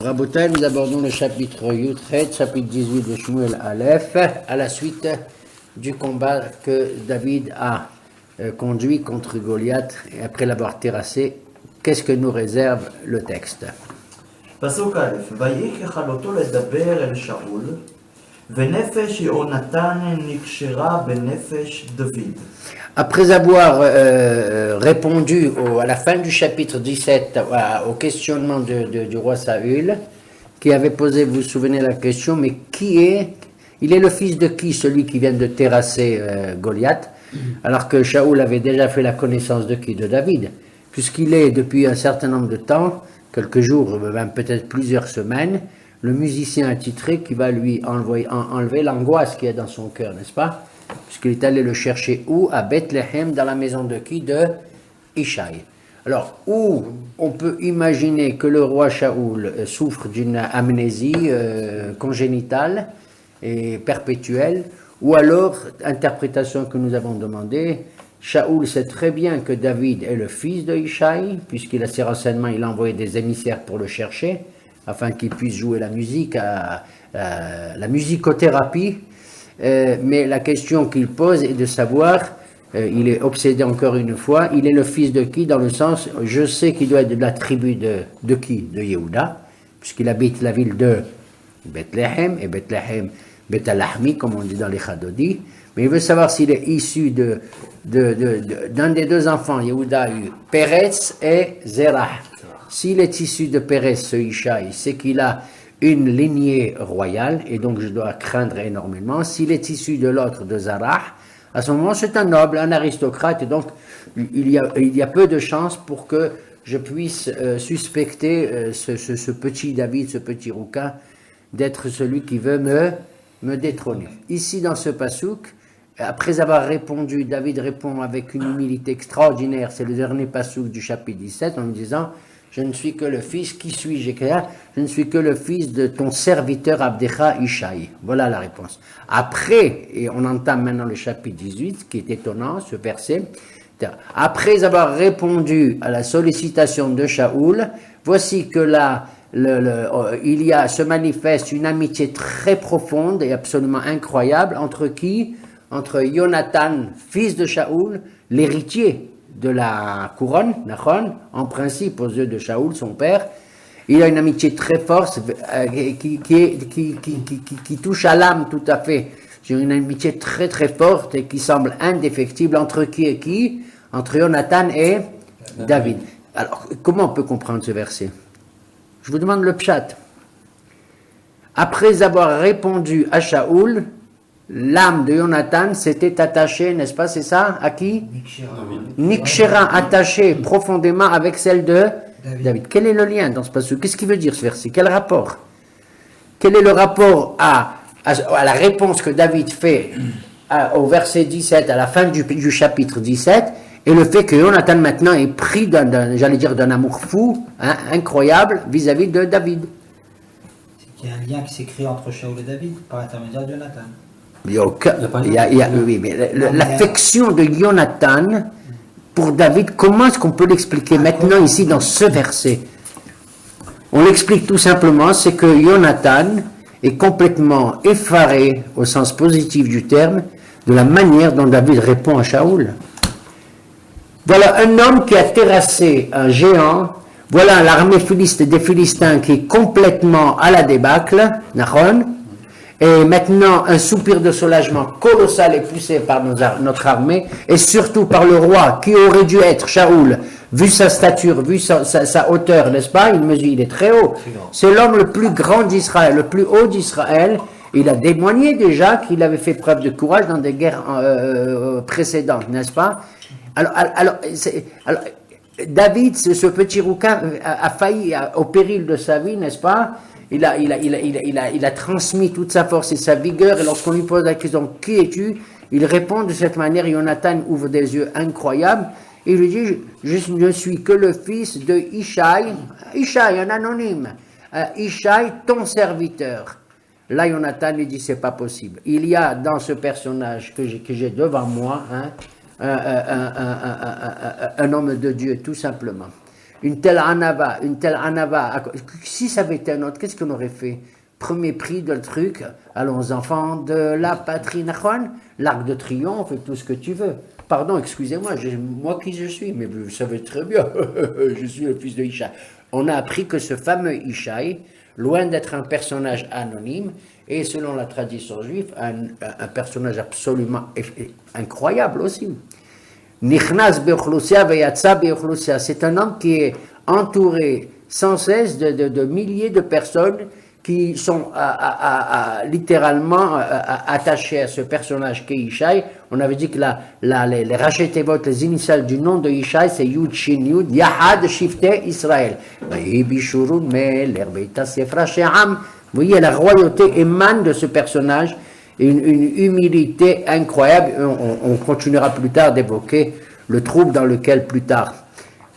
Rabotai, nous abordons le chapitre Yutret, chapitre 18 de Shmuel Aleph, à la suite du combat que David a conduit contre Goliath, et après l'avoir terrassé, qu'est-ce que nous réserve le texte? פסוק א', ויהי ככלותו לדבר אל שאול, ונפש יהונתן נקשרה בנפש דוד. Après avoir répondu à la fin du chapitre 17 au questionnement du roi Saül, qui avait posé, vous vous souvenez la question, mais il est le fils de qui, celui qui vient de terrasser Goliath, alors que Shaoul avait déjà fait la connaissance de qui? De David, puisqu'il est depuis un certain nombre de temps, quelques jours, même peut-être plusieurs semaines, le musicien attitré qui va lui enlever l'angoisse qui est dans son cœur, n'est-ce pas? Puisqu'il est allé le chercher où? À Bethléem, dans la maison de qui? De Ishaï. Alors, où on peut imaginer que le roi Shaoul souffre d'une amnésie congénitale et perpétuelle, ou alors, interprétation que nous avons demandé, Shaoul sait très bien que David est le fils de Ishaï, puisqu'il a ses renseignements, il a envoyé des émissaires pour le chercher, afin qu'il puisse jouer la musique, la musicothérapie. Mais la question qu'il pose est de savoir, il est obsédé encore une fois, il est le fils de qui? Dans le sens, je sais qu'il doit être de la tribu de qui? De Yehuda, puisqu'il habite la ville de Bethléem, et Bethléem, Bethalahmi, comme on dit dans les Chadodi, mais il veut savoir s'il est issu d'un des deux enfants. Yehuda a eu Peretz et Zerah. S'il est issu de Peretz, ce Ishaï, c'est qu'il a une lignée royale, et donc je dois craindre énormément. S'il est issu de l'autre, de Zarah, à ce moment c'est un noble, un aristocrate, et donc il y a peu de chances pour que je puisse suspecter ce petit David, ce petit rouquin, d'être celui qui veut me détrôner. Ici dans ce pasouk, après avoir répondu, David répond avec une humilité extraordinaire, c'est le dernier pasouk du chapitre 17, en me disant: je ne suis que le fils, qui suis-je? Je ne suis que le fils de ton serviteur Abdecha Ishaï. Voilà la réponse. Après, et on entame maintenant le chapitre 18, qui est étonnant, ce verset, après avoir répondu à la sollicitation de Shaoul, voici que là, se manifeste une amitié très profonde et absolument incroyable entre qui? Entre Jonathan, fils de Shaoul, l'héritier de la couronne, en principe aux yeux de Shaoul, son père. Il a une amitié très forte qui touche à l'âme tout à fait. J'ai une amitié très très forte et qui semble indéfectible entre qui et qui? Entre Jonathan et David. Alors, comment on peut comprendre ce verset? Je vous demande le pshat. Après avoir répondu à Shaoul, l'âme de Jonathan s'était attachée, n'est-ce pas, c'est ça? À qui? Nikshera, attachée profondément avec celle de David. Quel est le lien dans ce passage? Qu'est-ce qu'il veut dire ce verset? Quel rapport? Quel est le rapport à la réponse que David fait au verset 17, à la fin du chapitre 17, et le fait que Jonathan maintenant est pris d'un amour fou, incroyable, vis-à-vis de David? C'est qu'il y a un lien qui s'est créé entre Shaoul et David par l'intermédiaire de Jonathan. Oui, mais l'affection de Jonathan pour David, comment est-ce qu'on peut l'expliquer maintenant ici dans ce verset? On l'explique tout simplement, c'est que Jonathan est complètement effaré, au sens positif du terme, de la manière dont David répond à Shaoul. Voilà un homme qui a terrassé un géant, voilà l'armée des Philistins qui est complètement à la débâcle, Nahon. Et maintenant, un soupir de soulagement colossal est poussé par notre armée, et surtout par le roi, qui aurait dû être Shaoul, vu sa stature, vu sa hauteur, n'est-ce pas? Il est très haut. C'est l'homme le plus grand d'Israël, le plus haut d'Israël. Il a témoigné déjà qu'il avait fait preuve de courage dans des guerres précédentes, n'est-ce pas? Alors, David, ce petit rouquin, a failli, au péril de sa vie, n'est-ce pas? Il a transmis toute sa force et sa vigueur, et lorsqu'on lui pose la question « Qui es-tu ?», il répond de cette manière. Jonathan ouvre des yeux incroyables, et il lui dit « Je ne suis que le fils de Ishaï, un anonyme, Ishaï, ton serviteur ». Là, Jonathan lui dit « C'est pas possible ». Il y a dans ce personnage que j'ai devant moi un homme de Dieu, tout simplement. une telle anava, si ça avait été un autre, qu'est-ce qu'on aurait fait? Premier prix de le truc, allons aux enfants de la patrie, Nachon, l'arc de triomphe et tout ce que tu veux. Pardon, excusez-moi, moi qui je suis, mais vous savez très bien, je suis le fils de Ishaï. On a appris que ce fameux Ishaï, loin d'être un personnage anonyme, est selon la tradition juive, un personnage absolument incroyable aussi. Nichnas be'ochlosia ve'yatsa be'ochlosia. C'est un homme qui est entouré sans cesse de milliers de personnes qui sont littéralement attachés à ce personnage qu'est Ishaï. On avait dit que les rachetevot, les initiales du nom de Ishaï, c'est Yud Shin Yud, Yahad Shifte Israël. Vous voyez, la royauté émane de ce personnage, une humilité incroyable. On continuera plus tard d'évoquer le trouble dans lequel plus tard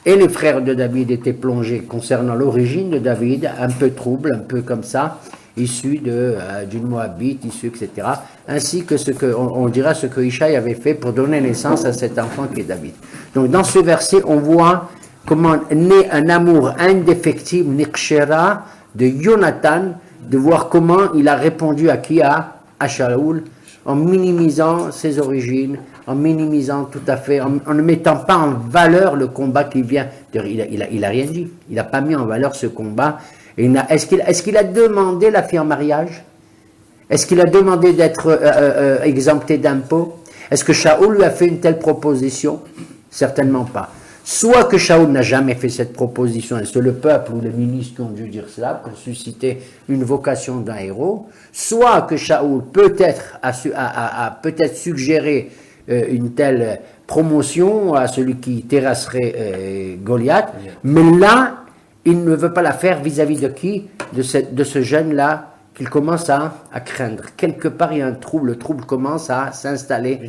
et les frères de David étaient plongés concernant l'origine de David, un peu trouble, un peu comme ça, issu d'une Moabite, issu, etc. Ainsi que on dira ce que Ishaï avait fait pour donner naissance à cet enfant qui est David. Donc dans ce verset, on voit comment naît un amour indéfectible, Nikshera, de Jonathan, de voir comment il a répondu à qui? À Shaoul, en minimisant ses origines, en minimisant tout à fait, en ne mettant pas en valeur le combat qui vient. Il a rien dit, il n'a pas mis en valeur ce combat. Est-ce qu'il a demandé la fille en mariage? Est-ce qu'il a demandé d'être exempté d'impôts? Est-ce que Shaoul lui a fait une telle proposition? Certainement pas. Soit que Shaoul n'a jamais fait cette proposition, et c'est le peuple ou les ministres qui ont dû dire cela pour susciter une vocation d'un héros, soit que Shaoul peut-être a peut-être suggéré une telle promotion à celui qui terrasserait Goliath, mais là, il ne veut pas la faire vis-à-vis de qui? De ce jeune-là qu'il commence à craindre. Quelque part, il y a un trouble, le trouble commence à s'installer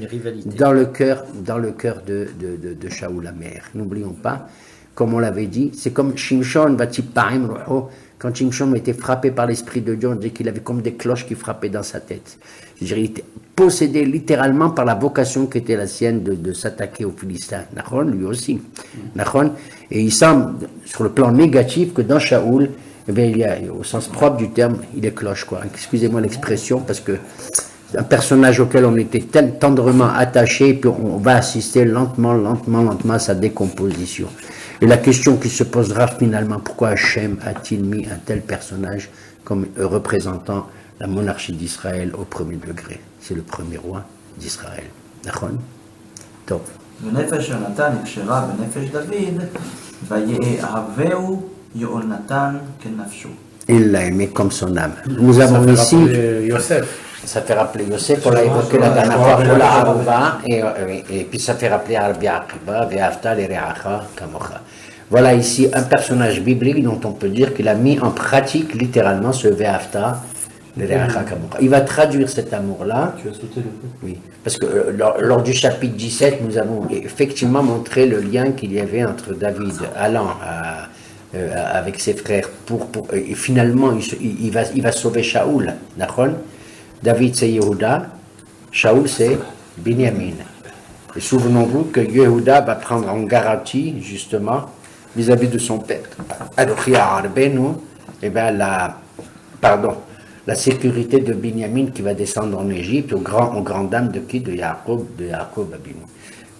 dans le cœur de Shaoul la mère. N'oublions pas, comme on l'avait dit, c'est comme Shimshon, quand Shimshon était frappé par l'Esprit de Dieu, on dit qu'il avait comme des cloches qui frappaient dans sa tête. Il était possédé littéralement par la vocation qui était la sienne de s'attaquer aux Philistins. Nachon, lui aussi. Nachon, et il semble, sur le plan négatif, que dans Shaoul, eh bien, il y a, au sens propre du terme, il est cloche, quoi. Excusez-moi l'expression, parce que un personnage auquel on était tendrement attaché, puis on va assister lentement à sa décomposition. Et la question qui se posera finalement, pourquoi Hachem a-t-il mis un tel personnage comme représentant la monarchie d'Israël au premier degré? C'est le premier roi d'Israël. Nachon? Top. ונפש יונתן נקשרה בנפש דוד, ויאהבהו יונתן כנפשו. Il l'a aimé comme son âme. Nous avons ici... Ça fait rappeler Yosef, on l'a évoqué la dernière fois pour la Harouba, et puis ça fait rappeler Rabbi Akiva, Ve'afta l'Ereacha Kamocha. Voilà ici un personnage biblique dont on peut dire qu'il a mis en pratique littéralement ce Ve'afta l'Ereacha Kamocha. Il va traduire cet amour-là. Tu as sauté le peu. Oui, parce que lors du chapitre 17, nous avons effectivement montré le lien qu'il y avait entre David allant avec ses frères et finalement il va sauver Shaoul. Nachon? David c'est Yehuda, Shaoul c'est Binyamin. Et souvenons-vous que Yehuda va prendre en garantie justement vis-à-vis de son père. Et bien la sécurité de Binyamin qui va descendre en Égypte aux grandes dames de qui? De Yaakov Abinu.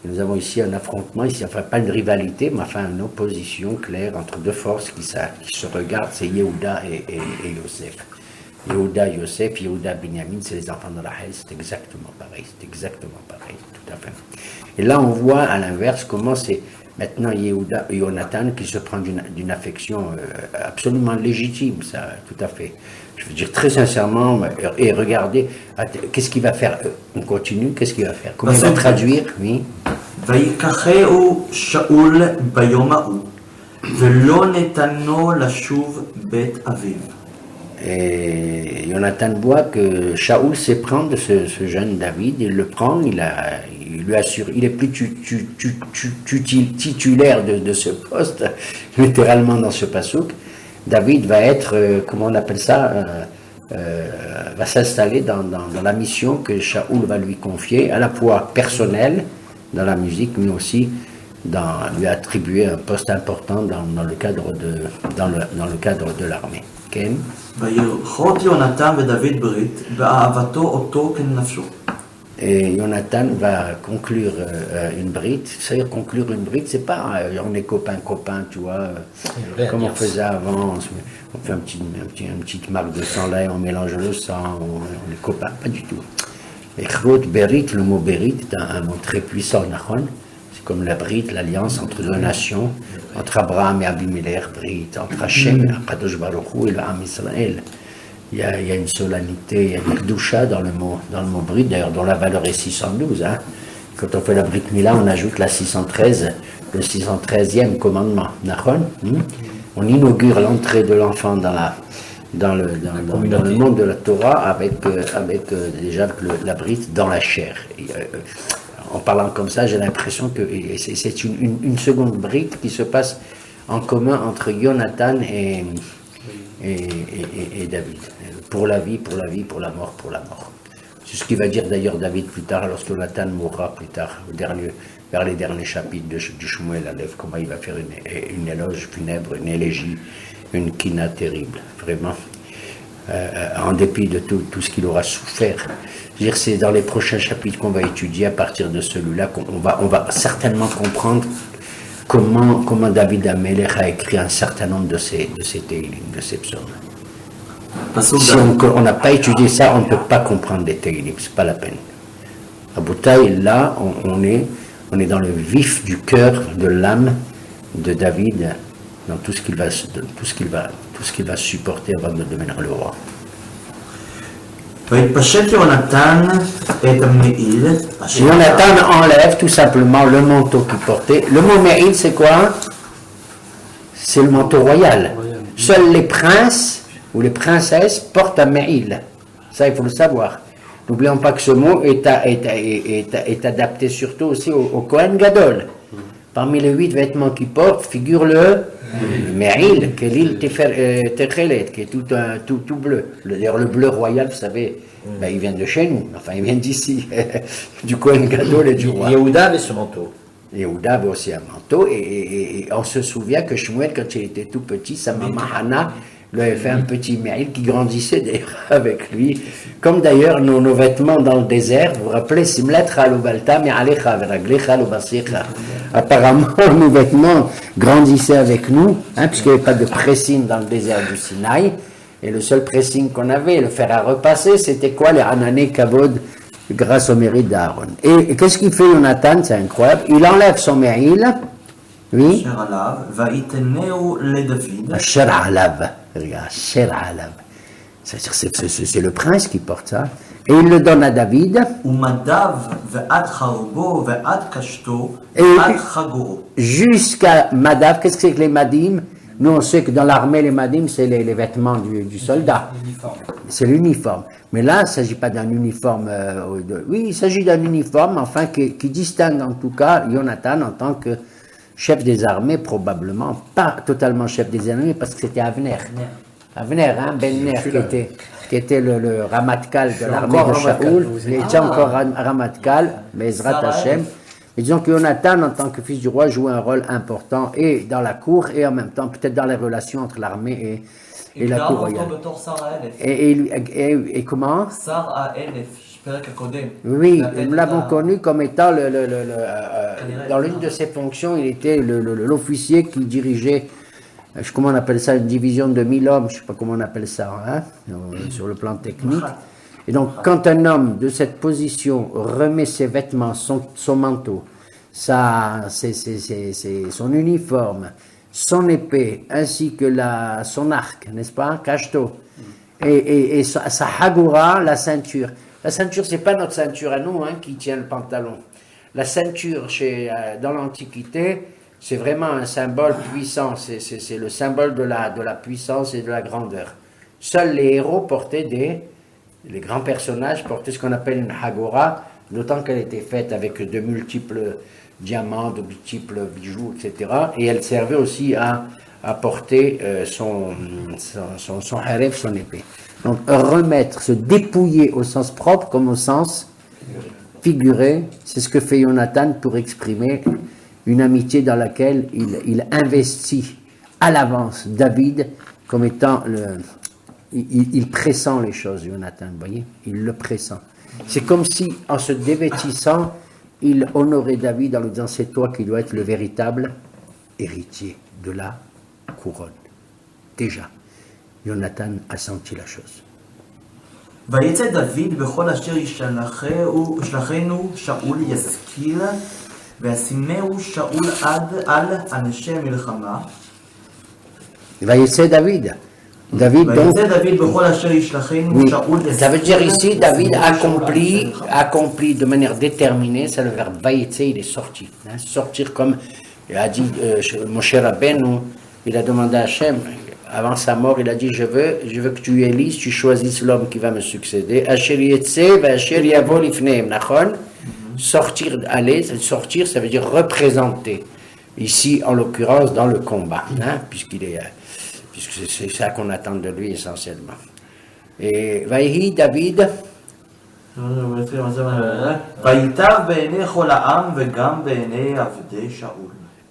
Nous avons ici un affrontement, ici, enfin pas une rivalité, mais enfin une opposition claire entre deux forces qui se regardent, c'est Yehuda et Yosef. Yehuda, Yosef, Yehuda, Binyamin, c'est les enfants de Rachel, c'est exactement pareil, tout à fait. Et là, on voit à l'inverse comment c'est maintenant Jonathan qui se prend d'une affection absolument légitime, ça, tout à fait. Je veux dire très sincèrement, et regardez, qu'est-ce qu'il va faire? On continue, qu'est-ce qu'il va faire? Comment il va traduire? Oui. ויקחהו שאול ביום ההוא, ולא נתנו לשוב בית אביו. Et Jonathan voit que Shaoul sait prendre ce jeune David, il le prend, il lui assure, il est plus titulaire de ce poste, littéralement dans ce passouk. David va être, comment on appelle ça, va s'installer dans la mission que Shaoul va lui confier, à la fois personnelle, dans la musique, mais aussi lui a attribué un poste important dans le cadre de l'armée. Ken? ויכרות יונתן ודוד ברית, ואהבתו אותו כנפשו. Et Jonathan va conclure une brite. C'est-à-dire conclure une brite, c'est pas on est copain, tu vois, comme on faisait avant. On fait une petite marque de sang là et on mélange le sang, on est copains, pas du tout. Et Chrot Berit, le mot Berit est un mot très puissant, c'est comme la brite, l'alliance entre deux nations, entre Abraham et Abimelech, brite, entre Hachem, Kadosh Baruch Hu et le Ham Israël. Il y a une solennité, il y a une kedusha dans le mot brite, d'ailleurs dont la valeur est 612. Hein. Quand on fait la Brit Mila, on ajoute la 613, le 613e commandement. On inaugure l'entrée de l'enfant dans le monde de la Torah avec déjà la Brit dans la chair. En parlant comme ça, j'ai l'impression que c'est une seconde Brit qui se passe en commun entre Jonathan et David. Pour la vie, pour la mort, pour la mort. C'est ce qu'il va dire d'ailleurs David plus tard, lorsque Jonathan mourra plus tard, vers les derniers chapitres du Shmuel Aleph, comment il va faire une éloge funèbre, une élégie, une kina terrible, vraiment. En dépit de tout ce qu'il aura souffert. Je veux dire, c'est dans les prochains chapitres qu'on va étudier, à partir de celui-là, qu'on va certainement comprendre comment David Amelech a écrit un certain nombre de ces télim, de ces psaumes. Si on n'a pas étudié ça, on ne peut pas comprendre les télim, c'est pas la peine. À Boutaï, là, on est dans le vif du cœur, de l'âme de David, dans tout ce qu'il va supporter avant de devenir le roi. Jonathan enlève tout simplement le manteau qu'il portait. Le mot Me'il, c'est quoi? C'est le manteau royal. Seuls les princes ou les princesses portent un Me'il. Ça, il faut le savoir. N'oublions pas que ce mot est adapté surtout aussi au Kohen Gadol. Parmi les 8 vêtements qu'il porte, figure le Me'il, qui est l'île Techelet, qui est tout bleu. D'ailleurs, le bleu royal, vous savez, il vient de chez nous, enfin il vient d'ici, du Kohen Gadol et du roi. Yehuda avait ce manteau. Yehuda avait aussi un manteau, et on se souvient que Shmuel, quand il était tout petit, sa maman Hana lui avait fait un petit Me'il qui grandissait d'ailleurs avec lui, comme d'ailleurs nos vêtements dans le désert. Vous vous rappelez, Simlet Chalubalta Me'alecha Veraglecha Lubasecha. Apparemment, nos vêtements grandissaient avec nous, puisqu'il n'y avait pas de pressing dans le désert du Sinaï. Et le seul pressing qu'on avait, le fer à repasser, c'était quoi? Les Hanané Kavod, grâce au mérite d'Aaron. Et qu'est-ce qu'il fait Jonathan? C'est incroyable. Il enlève son Me'il. Oui. Asher Alav. Regarde, Asher Alav. C'est le prince qui porte ça. Et il le donne à David. Et jusqu'à Madav, qu'est-ce que c'est que les Madim? Nous, on sait que dans l'armée, les Madim, c'est les vêtements du soldat. C'est l'uniforme. Mais là, il ne s'agit pas d'un uniforme. Oui, il s'agit d'un uniforme, enfin, qui distingue en tout cas Jonathan en tant que chef des armées, probablement. Pas totalement chef des armées, parce que c'était Avner. Avner, Ben Ner, qui était le Ramatkal de l'armée de Shaoul. Il était encore Ramatkal, mais Ezrat Hashem. Et disons que Jonathan, en tant que fils du roi, joue un rôle important et dans la cour et en même temps peut-être dans les relations entre l'armée et la cour royale. Et comment? Oui, nous l'avons connu comme étant dans l'une de ses fonctions, il était l'officier qui dirigeait, comment on appelle ça, une division de 1000 hommes, je ne sais pas comment on appelle ça, sur le plan technique. Et donc, quand un homme de cette position remet ses vêtements, son manteau, son uniforme, son épée, ainsi que son arc, n'est-ce pas, Kashto, et sa hagoura, la ceinture. La ceinture, c'est pas notre ceinture à nous qui tient le pantalon. La ceinture, dans l'Antiquité, c'est vraiment un symbole puissant, c'est le symbole de la puissance et de la grandeur. Seuls les héros portaient les grands personnages portaient ce qu'on appelle une hagora, d'autant qu'elle était faite avec de multiples diamants, de multiples bijoux, etc. Et elle servait aussi à porter son haref, son épée. Donc remettre, se dépouiller au sens propre comme au sens figuré, c'est ce que fait Jonathan pour exprimer une amitié dans laquelle il investit à l'avance David comme étant il pressent les choses, Jonathan, vous voyez, il le pressent. C'est comme si, en se dévêtissant, il honorait David en lui disant, c'est toi qui dois être le véritable héritier de la couronne. Déjà, Jonathan a senti la chose. ויצא דוד בכל אשר ישלחנו שאול יזכיר, וישימהו שאול על אנשי המלחמה. ויצא David. David donc, oui, ça veut dire ici, David accomplit de manière déterminée, c'est le verbe vaïtse, il est sorti. Hein, sortir comme a dit Moshe Rabbeinu, il a demandé à Hachem, avant sa mort, il a dit, je veux que tu élises, tu choisisses l'homme qui va me succéder. Sortir, aller, sortir, ça veut dire représenter. Ici, en l'occurrence, dans le combat, hein, puisque c'est ça qu'on attend de lui essentiellement. Et Vaïhi, David.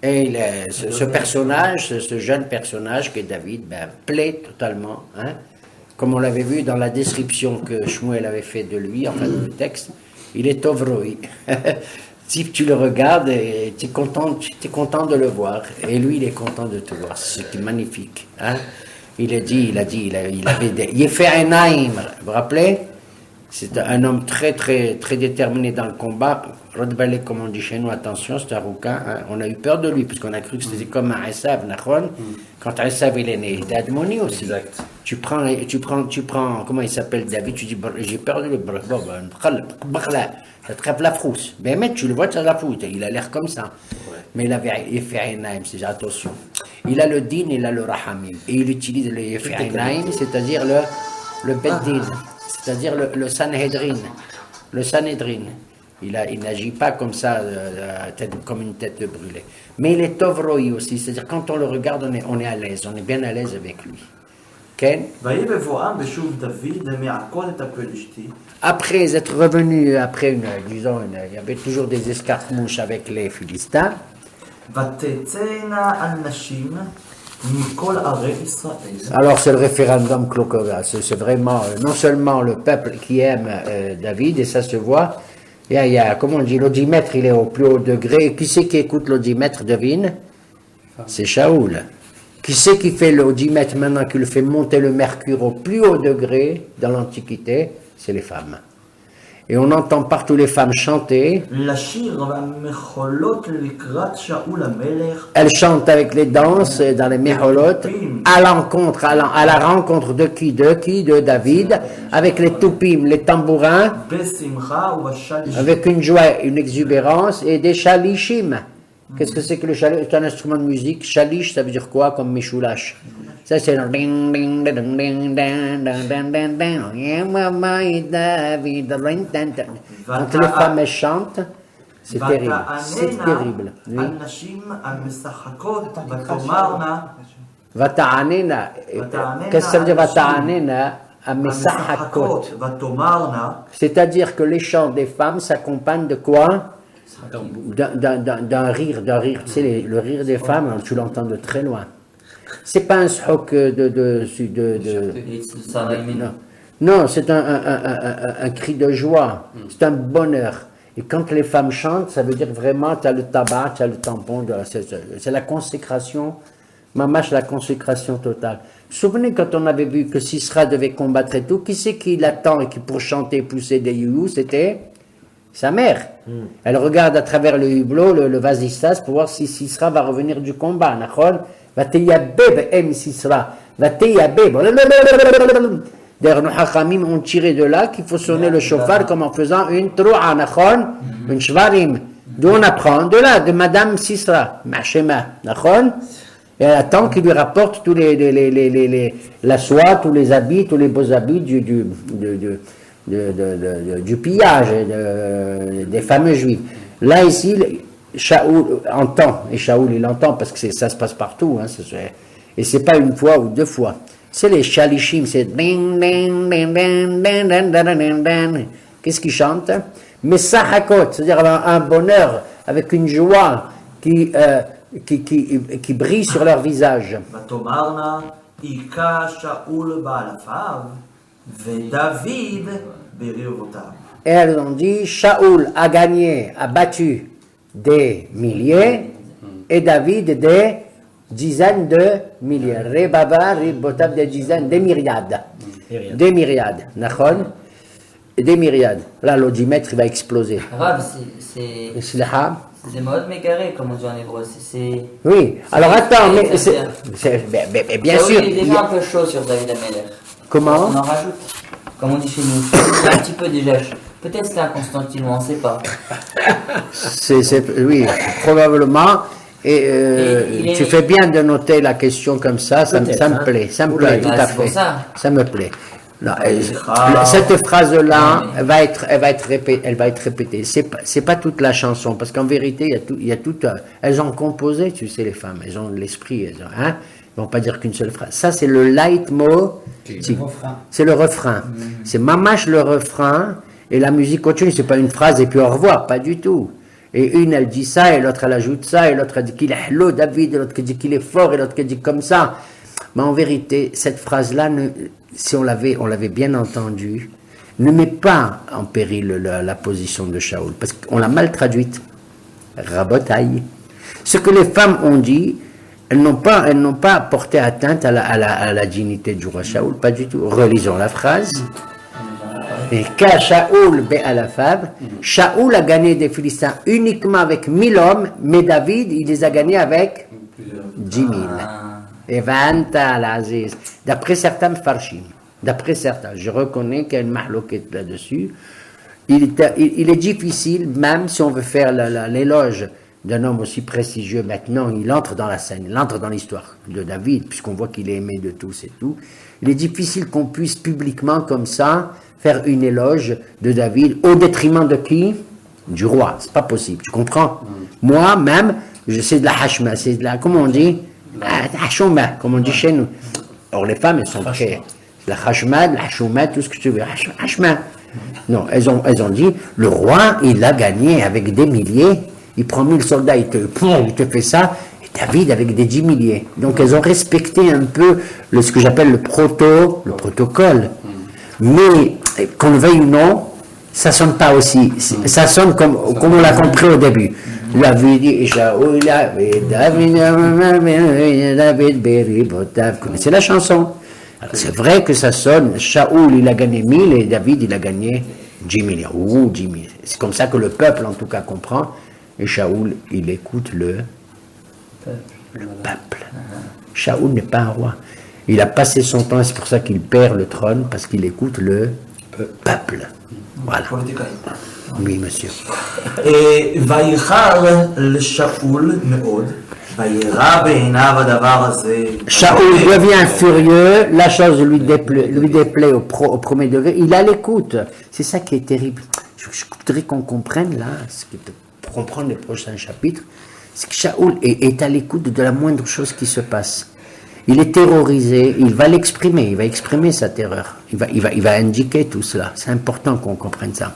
Et ce personnage, ce jeune personnage qui est David, plaît totalement, hein, comme on l'avait vu dans la description que Shmuel avait fait de lui, enfin dans le texte, il est Tovroi. Si tu le regardes, tu es content de le voir, et lui il est content de te voir, c'est magnifique. Hein. Il avait des Yefe'enaim, vous vous rappelez? C'est un homme très déterminé dans le combat. Rodbalé, comme on dit chez nous, attention, c'est un rouquin. Hein. On a eu peur de lui, parce qu'on a cru que c'était comme un Esav, Nachon. Quand Esav il est né, il était Admoni aussi. Exact. Tu prends, comment il s'appelle David, tu dis, j'ai perdu le ça trappe la frousse. Ben, mais tu le vois, ça la fout. Il a l'air comme ça. Ouais. Mais il avait Yefe'enaim, c'est attention. Il a le din, il a le rahamim. Et il utilise le Yefe'enaim, c'est-à-dire le beddin. C'est-à-dire le Sanhedrin. Le Sanhedrin. Il n'agit pas comme ça, comme une tête brûlée. Mais il est Tovroi aussi, c'est-à-dire quand on le regarde, on est à l'aise, on est bien à l'aise avec lui. Ken? Après être revenu, après il y avait toujours des escarmouches avec les Philistins. Alors c'est le référendum Clocova, c'est vraiment non seulement le peuple qui aime David, et ça se voit, il y a, comment on dit, l'audimètre il est au plus haut degré. Qui c'est qui écoute l'audimètre, devine? C'est Shaoul. Qui c'est qui fait l'audimètre maintenant, qui le fait monter le mercure au plus haut degré dans l'Antiquité? C'est les femmes. Et on entend partout les femmes chanter. Elles chantent avec les danses dans les méholot, à la rencontre de qui? De David, avec les toupim, les tambourins, avec une joie, une exubérance, et des shalishim. Qu'est-ce que c'est que le shalish? C'est un instrument de musique. Shalish, ça veut dire quoi comme Meshulash? Ça, c'est le ding ding ding ding ding ding ding ding. Quand les femmes chantent, c'est terrible. C'est terrible. Oui. Vata'anena. Qu'est-ce que ça veut dire Vata'anena? C'est-à-dire que les chants des femmes s'accompagnent de quoi? D'un rire, tu sais, le rire des femmes, tu l'entends de très loin. C'est pas un shok non, c'est un cri de joie, c'est un bonheur. Et quand les femmes chantent, ça veut dire vraiment, tu as le tabac, tu as le tampon, c'est la consécration, mamash, la consécration totale. Vous vous souvenez quand on avait vu que Sisra devait combattre et tout, qui c'est qui l'attend et qui pour chanter, pousser des youyou, c'était sa mère. Elle regarde à travers le hublot, le vasistas, pour voir si Sisra va revenir du combat. Vateyabeb em Sisra. Vateyabeb. D'ailleurs, nos hachamim ont tiré de là qu'il faut sonner le chauffard comme en faisant une troua, une shvarim. D'où on apprend de là, de Madame Sisra, Machema, et elle attend qu'il lui rapporte tous la soie, tous les habits, tous les beaux habits du pillage des fameux juifs. Là, ici, Shaoul entend, et Shaoul il entend parce que ça se passe partout, hein, et c'est pas une fois ou deux fois. C'est les shalishim, c'est qu'est-ce qu'ils chantent? Mais sahakot, c'est-à-dire un bonheur, avec une joie qui brillent sur leur visage. ותאמרנה, היכה שאול באלפיו, ודוד ברבבותיו. Et elles ont dit, Shaoul a gagné, a battu des milliers, et David des dizaines de milliers. Rebaba, Rebotab, des dizaines, des myriades. Des myriades, Nachon? Des myriades. Là, l'audimètre, il va exploser. Rav, c'est מאוד mégaré, comme on dit en hébreu. Oui, alors attends, mais bien sûr. Il est déjà un peu chaud sur David Ameller. Comment? On en rajoute, comme on dit chez nous. Un petit peu déjà. Peut-être c'était un Constantine, on ne sait pas. Oui, probablement. Et tu fais bien de noter la question comme ça, ça me plaît, tout à fait. Ça me plaît. Non, cette phrase-là, elle va être répétée. C'est pas toute la chanson, parce qu'en vérité, il y a tout. Elles ont composé, tu sais, les femmes, elles ont l'esprit, elles vont pas dire qu'une seule phrase. Ça, c'est le leitmotiv. C'est le refrain. C'est mamache le refrain, et la musique continue. C'est pas une phrase et puis au revoir, pas du tout. Et une, elle dit ça, et l'autre, elle ajoute ça, et l'autre, elle dit qu'il est hello, David, et l'autre, elle dit qu'il est fort, et l'autre, elle dit comme ça. Mais en vérité, cette phrase-là, si on l'avait bien entendue, ne met pas en péril la position de Shaoul, parce qu'on l'a mal traduite. Rabotaille. Ce que les femmes ont dit, elles n'ont pas porté atteinte à la dignité du roi Shaoul, pas du tout. Relisons la phrase. Et qu'à Shaoul be'alafav, Shaoul a gagné des Philistins uniquement avec 1000 hommes, mais David, il les a gagnés avec 10 000. Et Vanta al-Aziz. D'après certains farshim, d'après certains, je reconnais qu'il y a une mahloquette là-dessus. Il est difficile, même si on veut faire l'éloge d'un homme aussi prestigieux, maintenant il entre dans la scène, il entre dans l'histoire de David, puisqu'on voit qu'il est aimé de tous et tout. Il est difficile qu'on puisse publiquement comme ça faire une éloge de David au détriment de qui? Du roi. C'est pas possible, tu comprends? Moi, même, c'est de la hashma, c'est de la, comment on dit? Hashoma, comme on dit chez nous. Or, les femmes, elles sont très. La hashma, la hashoma, tout ce que tu veux. Hashma. Non, elles ont dit, le roi, il a gagné avec des milliers. Il prend 1000 soldats, il te fait ça. Et David avec des 10 milliers. Donc, elles ont respecté un peu ce que j'appelle le protocole. Mais, qu'on le veuille ou non, ça sonne pas aussi. Ça sonne comme on l'a compris au début. David, vous connaissez la chanson. C'est vrai que ça sonne, Shaoul il a gagné 1000 et David il a gagné 10 millions. Ouh, 10 000. C'est comme ça que le peuple en tout cas comprend. Et Shaoul il écoute le peuple. Shaoul n'est pas un roi. Il a passé son temps, c'est pour ça qu'il perd le trône, parce qu'il écoute le peuple. Voilà. Oui, monsieur. ויחר לשאול מאוד, וירא בעיניו הדבר הזה. Shaoul devient furieux, la chose lui déplaît au premier degré, il a l'écoute. C'est ça qui est terrible. Je voudrais qu'on comprenne là, pour comprendre les prochains chapitres, c'est que Shaoul est à l'écoute de la moindre chose qui se passe. Il est terrorisé, il va l'exprimer, il va exprimer sa terreur, il va indiquer tout cela. C'est important qu'on comprenne ça.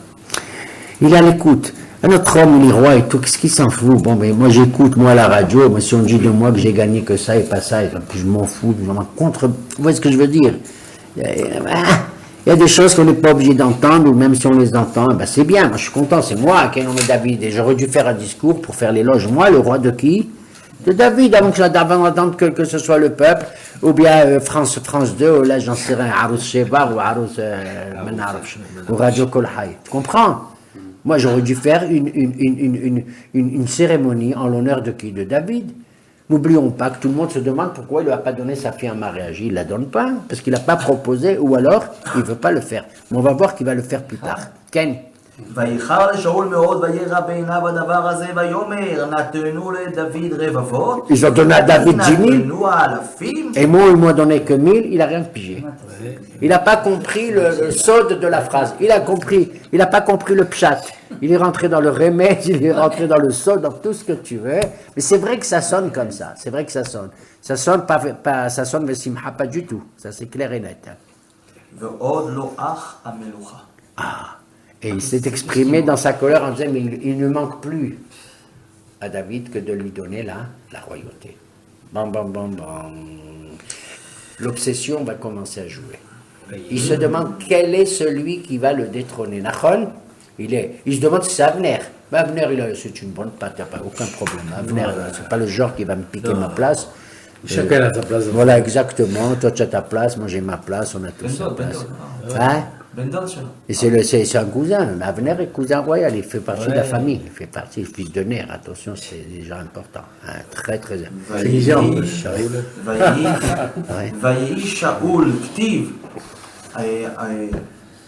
Il est à l'écoute. Un autre homme, il est roi et tout, qu'est-ce qu'il s'en fout? Bon, mais moi j'écoute, moi, la radio, mais si on dit de moi que j'ai gagné que ça et pas ça, et puis je m'en fous, je m'en contre. Vous voyez ce que je veux dire? Il y a des choses qu'on n'est pas obligé d'entendre, ou même si on les entend, ben c'est bien, moi je suis content, c'est moi qui ai nommé David, et j'aurais dû faire un discours pour faire l'éloge. Moi, le roi de qui? De David, avant d'attendre que ce soit le peuple, ou bien France 2, ou là j'en sais rien, Arous Sheba, ou Arous Menarch, ou Radio Kolhaï. Tu comprends? Moi, j'aurais dû faire une cérémonie en l'honneur de qui? De David. N'oublions pas que tout le monde se demande pourquoi il ne lui a pas donné sa fille en mariage. Il ne la donne pas, parce qu'il n'a pas proposé, ou alors il ne veut pas le faire. Mais on va voir qu'il va le faire plus tard. Ken? ויחר לשאול מאוד וירא בעיניו הדבר הזה ויאמר נתנו לדוד רבבות. Ils ont donné à David 10 000. נתנו אלפים. Et moi, ils m'ont donné que 1000, il n'a rien pigé. Il n'a pas compris le sod de la phrase. Il n'a pas compris le pshat. Il est rentré dans le remède, il est rentré dans le sod, dans tout ce que tu veux. Mais c'est vrai que ça sonne comme ça. C'est vrai que ça sonne. Ça sonne pas ça sonne Vesimha, pas du tout. Ça c'est clair et net. ועוד לא אח המלוכה. Et il s'est exprimé dans sa colère en disant, mais il ne manque plus à David que de lui donner la royauté. Bam, bam, bam, bam. L'obsession va commencer à jouer. Il se demande quel est celui qui va le détrôner. Nachon, il se demande si c'est Avner. Mais Avner, c'est une bonne patte, il n'y a pas aucun problème. Avner, c'est pas le genre qui va me piquer ma place. Chacun a sa place. Voilà, exactement. Toi, tu as ta place, moi j'ai ma place, on a tous sa place. Hein? Et c'est un cousin. Avner est cousin royal, il fait partie de la famille. Il fait partie du fils de Ner. Attention, c'est déjà important. Hein, très, très important. ויהי שאול כתיב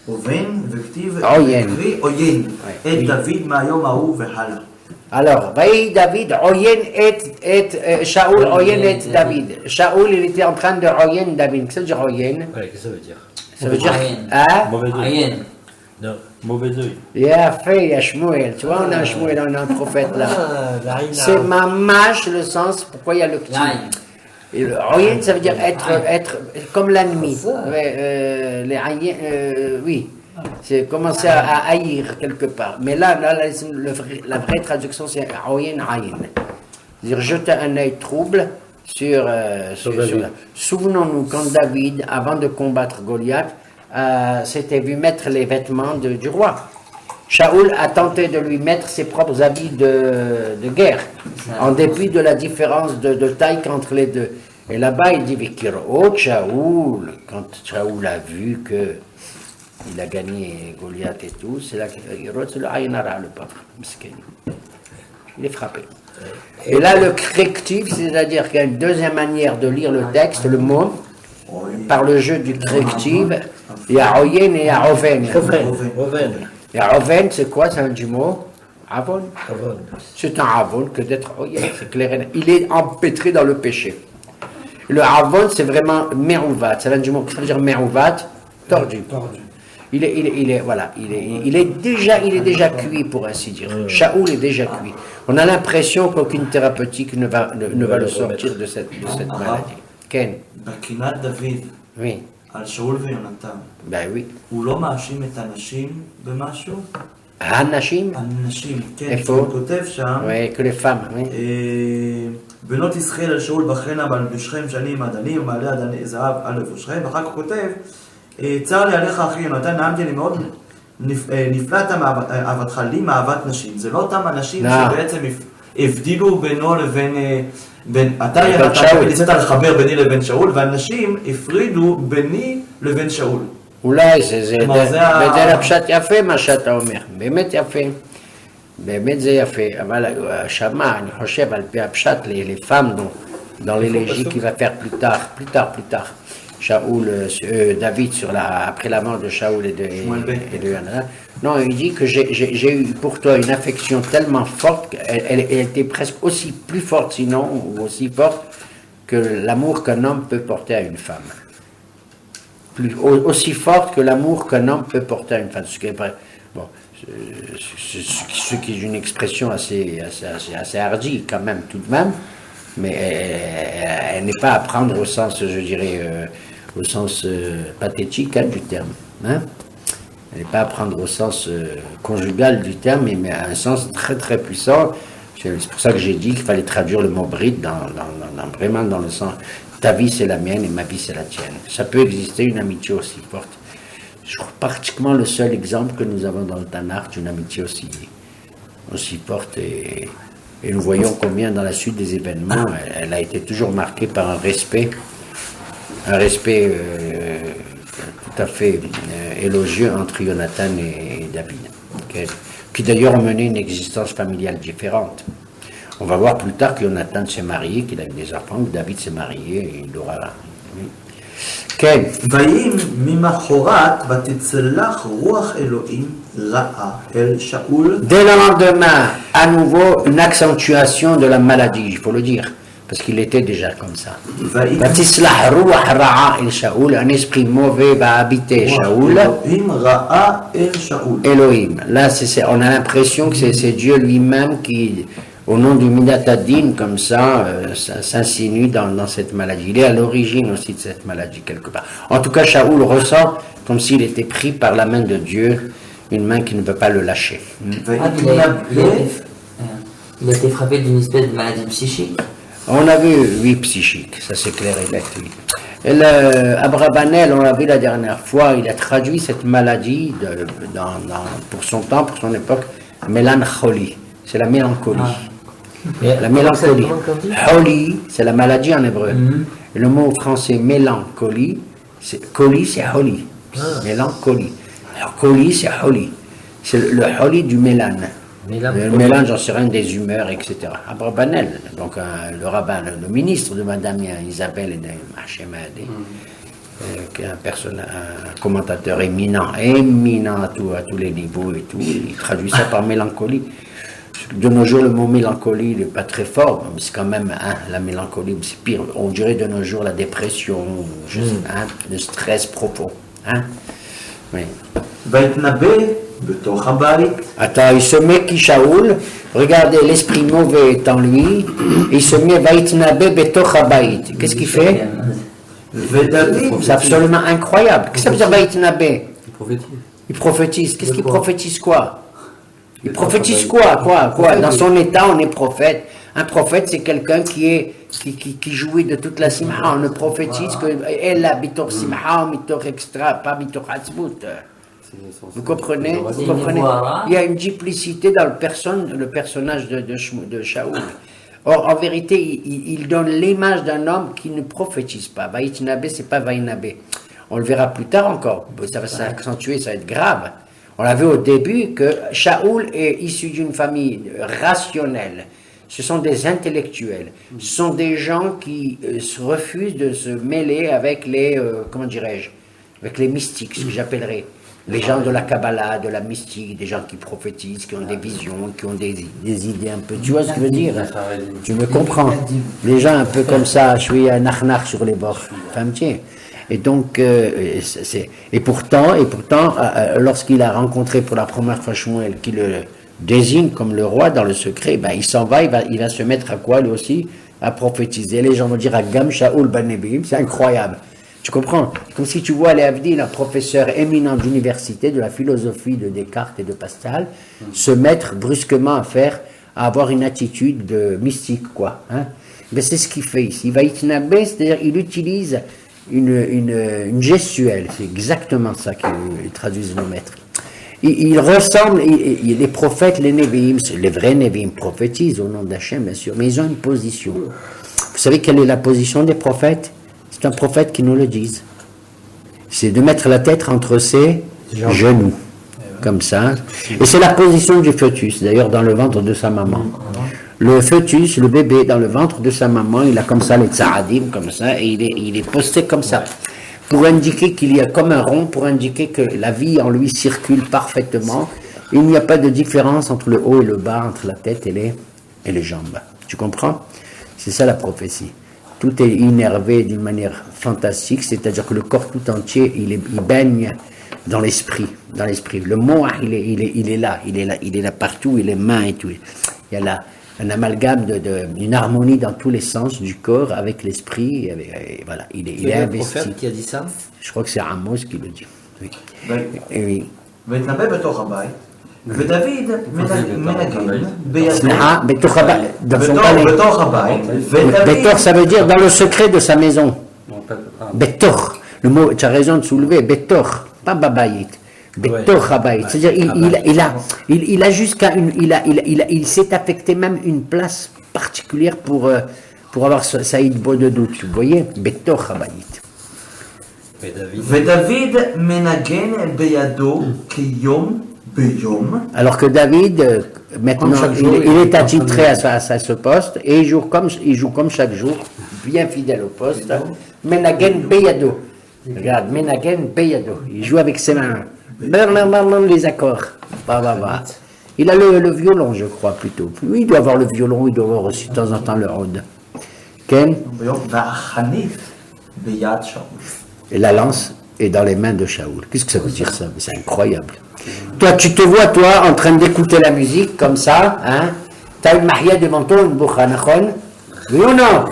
אובן וכתיב עוין. עוין את דוד מהיום ההוא והלאה. Alors, Vaï David, Oyen et Shaoul, Oyen et David. Shaoul, il était en train de Oyen David. Qu'est-ce que ça veut dire Oyen? Ouais, qu'est-ce que ça veut dire? Ça veut dire. Ayen. Hein? Mauvais œil. Ayen. Non, mauvais œil. Il y a fait, il y a Shmuel. Tu vois, on a un Shmuel, on a un prophète là. C'est mamash le sens, pourquoi il y a le petit. Oyen, ça veut dire être comme l'ennemi. Les Ayen, oui. C'est commencer à haïr quelque part. Mais là la vraie traduction, c'est Oyen Ayen. C'est-à-dire jeter un œil trouble sur souvenons-nous quand David, avant de combattre Goliath, s'était vu mettre les vêtements du roi. Shaoul a tenté de lui mettre ses propres habits de guerre, en dépit de la différence de taille qu'entre les deux. Et là-bas, il dit Vikiro Shaoul, quand Shaoul a vu que il a gagné Goliath et tout, c'est là qu'il c'est le Aïnara, le pauvre, miskin. Il est frappé. Et là, le correctif, c'est-à-dire qu'il y a une deuxième manière de lire le texte, le mot, par le jeu du correctif, il y a Oyen et il y a Oven. Et Oven, c'est quoi? C'est un jumeau? Avon. C'est un Avon que d'être Oyen, c'est clair. Il est empêtré dans le péché. Le Avon, c'est vraiment Merouvat. C'est un jumeau qui veut dire Merouvat, tordu. Il est déjà cuit, pour ainsi dire. Shaoul est déjà cuit. On a l'impression qu'aucune thérapeutique ne va le sortir de cette maladie. Ken? בקינת דוד Oui. על שאול ויונתן, Ben oui. הוא לא מאשים את הנשים במשהו? Hanashim? הנשים, כן, איפה? הוא כותב שם, Oui, que les femmes. Oui. בנות ישראל על שאול בחרנה מלבשכם שנים עדנים ומעלה עדני זהב על לבושכם, ואחר כך הוא כותב, צר לי עליך אחי יונתן, נעמתי לי מאוד, נפלאת אהבתך לי מאהבת נשים. זה לא אותם אנשים שבעצם הבדילו בינו לבין, אתה ניסית לחבר ביני לבין שאול, והנשים הפרידו ביני לבין שאול. אולי זה הפשט יפה מה שאתה אומר, באמת יפה. באמת זה יפה, אבל שמע, אני חושב על פי הפשט les femmes dans l'élégie qu'il va faire plus tard. Shaoul, David après la mort de Shaoul et de Yonadan. Non, il dit que j'ai eu pour toi une affection tellement forte qu'elle était presque aussi plus forte sinon, ou aussi forte que l'amour qu'un homme peut porter à une femme. Aussi forte que l'amour qu'un homme peut porter à une femme. Ce qui est une expression assez hardie quand même, tout de même, mais elle n'est pas à prendre au sens, je dirais, au sens pathétique du terme. Hein? Elle n'est pas à prendre au sens conjugal du terme, mais à un sens très très puissant. C'est pour ça que j'ai dit qu'il fallait traduire le mot bride vraiment dans le sens ta vie c'est la mienne et ma vie c'est la tienne. Ça peut exister une amitié aussi forte. Je crois pratiquement le seul exemple que nous avons dans le Tanakh d'une amitié aussi forte et nous voyons combien dans la suite des événements elle a été toujours marquée par un respect tout à fait élogieux entre Jonathan et David, qui d'ailleurs ont mené une existence familiale différente. On va voir plus tard que Jonathan s'est marié, qu'il a eu des enfants, que David s'est marié et il aura... כן. ויהי ממחרת ותצלח רוח אלוהים רעה אל שאול. Dès le lendemain, à nouveau, une accentuation de la maladie, il faut le dire, parce qu'il était déjà comme ça. ותצלח רוח רעה אל שאול, un esprit mauvais va habiter Shaoul. אלוהים רעה אל שאול. Elohim. Là, on a l'impression que c'est Dieu lui-même qui, au nom du Midatadin, comme ça, s'insinue dans cette maladie. Il est à l'origine aussi de cette maladie, quelque part. En tout cas, Shaoul ressent comme s'il était pris par la main de Dieu, une main qui ne veut pas le lâcher. Il a été frappé d'une espèce de maladie psychique. On a vu, oui, psychique, ça c'est clair et net, oui. Abravanel, on l'a vu la dernière fois, il a traduit cette maladie pour son temps, pour son époque, mélancolie. C'est la mélancolie. La mélancolie. Holi, c'est la maladie en hébreu. Et le mot français mélancolie, colis, c'est holi. Mélancolie. Colis, c'est holi. C'est le holi du mélane. Le mélange, j'en sais rien, des humeurs, etc. Abravanel, donc le rabbin, le ministre de Madame Isabelle et de Hachemadi, qui est un commentateur éminent à tous les niveaux et tout, il traduit ça par mélancolie. De nos jours, le mot mélancolie n'est pas très fort, mais c'est quand même la mélancolie, c'est pire. On dirait de nos jours la dépression, le stress profond. Oui. Attends, il se met qui Shaoul, regardez, l'esprit mauvais est en lui, et il se met Vaitnabe Betoch Habayit. Qu'est-ce qu'il fait? C'est absolument incroyable. Qu'est-ce que ça veut dire Vaitnabe? Il prophétise. Qu'est-ce qu'il prophétise quoi? Il prophétise quoi? Dans son état, on est prophète. Un prophète, c'est quelqu'un qui jouit de toute la simha. On ne prophétise que elle a bitor simha, bitor extra, pas bitor hatzbut. Vous comprenez? Il y a une duplicité dans le personnage de Shaoul. Or, en vérité, il donne l'image d'un homme qui ne prophétise pas. Vaïtnabe, c'est pas Vaïnabe. On le verra plus tard encore. Ça va s'accentuer, ça va être grave. On l'a vu au début que Shaoul est issu d'une famille rationnelle. Ce sont des intellectuels. Ce sont des gens qui se refusent de se mêler avec les, avec les mystiques, ce que j'appellerais. Les gens de la Kabbalah, de la mystique, des gens qui prophétisent, qui ont des visions, qui ont des idées un peu. Tu vois ce que je veux dire? Tu me comprends? Les gens un peu comme ça, je suis un narnar sur les bords. Enfin, tiens. Et donc, et pourtant, lorsqu'il a rencontré pour la première fois Shmuel, qui le désigne comme le roi dans le secret, il s'en va, il va se mettre à quoi lui aussi? À prophétiser. Les gens vont dire à Gam Shaoul Ben Nebim, c'est incroyable. Tu comprends? Comme si tu vois les Avdil, un professeur éminent d'université, de la philosophie de Descartes et de Pascal, se mettre brusquement à avoir une attitude de mystique, quoi. Mais c'est ce qu'il fait ici. Vaïtnabe, c'est-à-dire il utilise une gestuelle, c'est exactement ça qu'ils traduisent nos maîtres. Il ressemble, les prophètes, les Nevi'im, les vrais Nevi'im prophétisent au nom d'Hachem, bien sûr, mais ils ont une position. Vous savez quelle est la position des prophètes? C'est un prophète qui nous le dise. C'est de mettre la tête entre ses genoux, comme ça. Et c'est la position du fœtus, d'ailleurs, dans le ventre de sa maman. Le fœtus, le bébé, dans le ventre de sa maman, il a comme ça les tsaradim, comme ça, et il est posté comme ça. Pour indiquer qu'il y a comme un rond, pour indiquer que la vie en lui circule parfaitement. Il n'y a pas de différence entre le haut et le bas, entre la tête et les jambes. Tu comprends? C'est ça la prophétie. Tout est innervé d'une manière fantastique, c'est-à-dire que le corps tout entier, il baigne dans l'esprit. Le mot, il est là partout, il est main et tout. Il y a là un amalgame d'une harmonie dans tous les sens du corps avec l'esprit. Et voilà, il est investi. C'est le prophète qui a dit ça? Je crois que c'est Amos qui le dit. Oui. Oui. ודוד מנגן בתוך הבית, Betor, ça veut dire dans le secret de sa maison. Betor, le mot, tu as raison de soulever, Betor, pas Babayit. Betor Habayit, c'est-à-dire il a jusqu'à il s'est affecté même une place particulière pour avoir Saïd Bodedout, vous voyez, Betor Habayit. ודוד מנגן בידו כיום. Alors que David, maintenant, il est attitré à ce poste et il joue comme chaque jour, bien fidèle au poste. Menagen Beyado. Regarde, Menagen Beyado. Il joue avec ses mains. Les accords. Il a le violon, je crois, plutôt. Oui, il doit avoir le violon, il doit avoir aussi de temps en temps le rod. Ken? Et la lance est dans les mains de Shaoul. Qu'est-ce que ça veut dire ça? C'est incroyable. Toi, tu te vois, toi, en train d'écouter la musique, comme ça, hein? T'as une mahia devant toi, une bouchanachon? Oui ou non?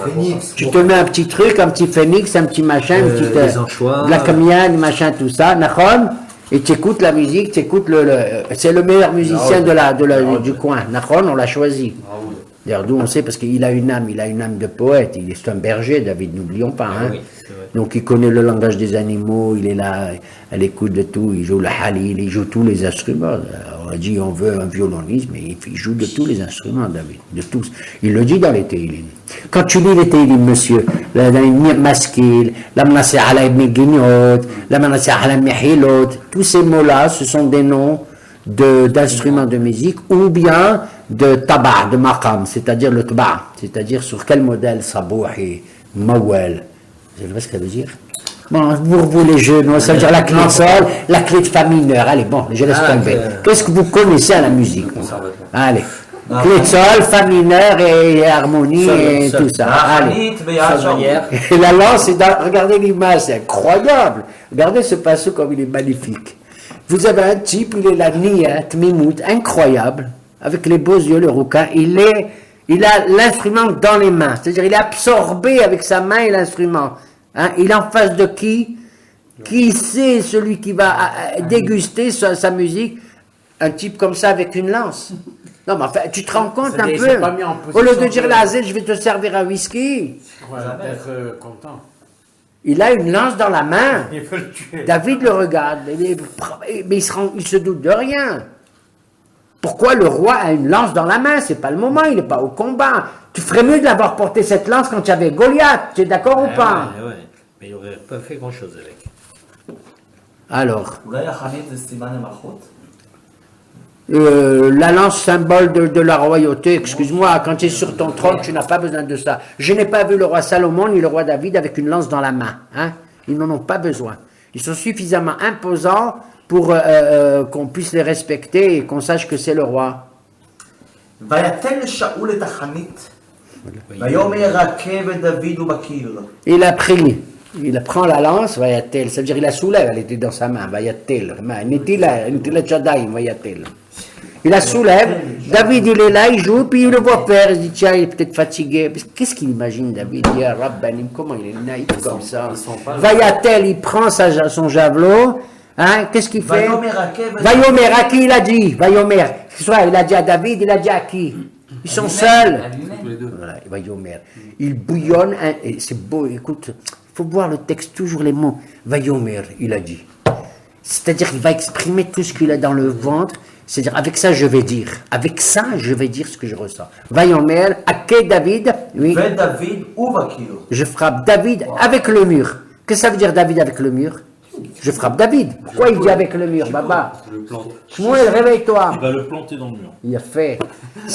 Tu te mets un petit truc, un petit phénix, un petit machin, de la camiane, machin, tout ça, nachon? Et tu écoutes la musique, tu écoutes c'est le meilleur musicien du coin, nachon, on l'a choisi. D'ailleurs, d'où on sait, parce qu'il a une âme de poète, c'est un berger, David, n'oublions pas. Hein. Oui, c'est vrai. Donc il connaît le langage des animaux, il est là, à l'écoute de tout, il joue le halil, il joue tous les instruments. On a dit on veut un violoniste, mais il joue de tous les instruments, David, de tous. Il le dit dans les Teilim. Quand tu lis les Teilim, monsieur, la maskil, la manassi ala ibn guignot, la manassi ala mihilot, tous ces mots-là, ce sont des noms d'instruments de musique, ou bien de tabac, de maqam, c'est-à-dire le tabac, c'est-à-dire sur quel modèle, sabouhi, mawel. Vous savez ce que ça veut dire? Bon, pour vous les jeunes, ça veut dire la clé de sol, la clé de fa mineur. Allez, bon, je laisse tomber. Qu'est-ce que vous connaissez à la musique? Allez, clé de sol, fa mineur et harmonie et tout ça. Allez. Et la lance, regardez l'image, c'est incroyable. Regardez ce pinceau comme il est magnifique. Vous avez un type, il est la niyat, mimout, incroyable, avec les beaux yeux, le rouquin. Il a l'instrument dans les mains, c'est-à-dire il est absorbé avec sa main et l'instrument. Hein, il est en face de qui? Qui c'est celui qui va déguster sa musique? Un type comme ça avec une lance. Non, mais enfin, tu te rends compte un peu? Au lieu de dire là, je vais te servir un whisky. On va être content. Il a une lance dans la main. Il faut le tuer. David le regarde, mais il se doute de rien. Pourquoi le roi a une lance dans la main? C'est pas le moment, il n'est pas au combat. Tu ferais mieux de l'avoir porté cette lance quand tu avais Goliath. Tu es d'accord ou pas? Ouais. Mais il n'aurait pas fait grand-chose avec. Alors, אולי החנית זה סימן למלכות? la lance symbole de la royauté, excuse-moi, quand tu es sur ton trône, tu n'as pas besoin de ça. Je n'ai pas vu le roi Salomon ni le roi David avec une lance dans la main. Hein? Ils n'en ont pas besoin. Ils sont suffisamment imposants pour qu'on puisse les respecter et qu'on sache que c'est le roi. ויתן שאול את החנית, ויאמר רכה ודוד ובקיר. Il a pris, il prend la lance, vayatel, ça veut dire il la soulève, elle était dans sa main, vayatel, vayatel. Il la soulève, David il est là, il joue, puis il le voit faire, il dit tiens, il est peut-être fatigué. Qu'est-ce qu'il imagine David? Il dit ah, Rabbanim, comment il est naïf comme ça? Vayatel, il prend son javelot, hein, qu'est-ce qu'il fait? Vayomer, à qui il a dit? Vayomer, soit il a dit à David, il a dit à qui? Ils sont seuls. Voilà, Vayomer. Il bouillonne, et c'est beau, écoute, il faut voir le texte, toujours les mots. Vayomer, il a dit. C'est-à-dire qu'il va exprimer tout ce qu'il a dans le ventre. C'est-à-dire, avec ça, je vais dire. Avec ça, je vais dire ce que je ressens. Vayomer, Ake David, oui. ודוד ובקיר. Je frappe David avec le mur. Qu'est-ce que ça veut dire David avec le mur? Je frappe David. Pourquoi il dit avec le mur, Baba? Le plante. Shmuel, réveille-toi. Il va le planter dans le mur. Il a fait.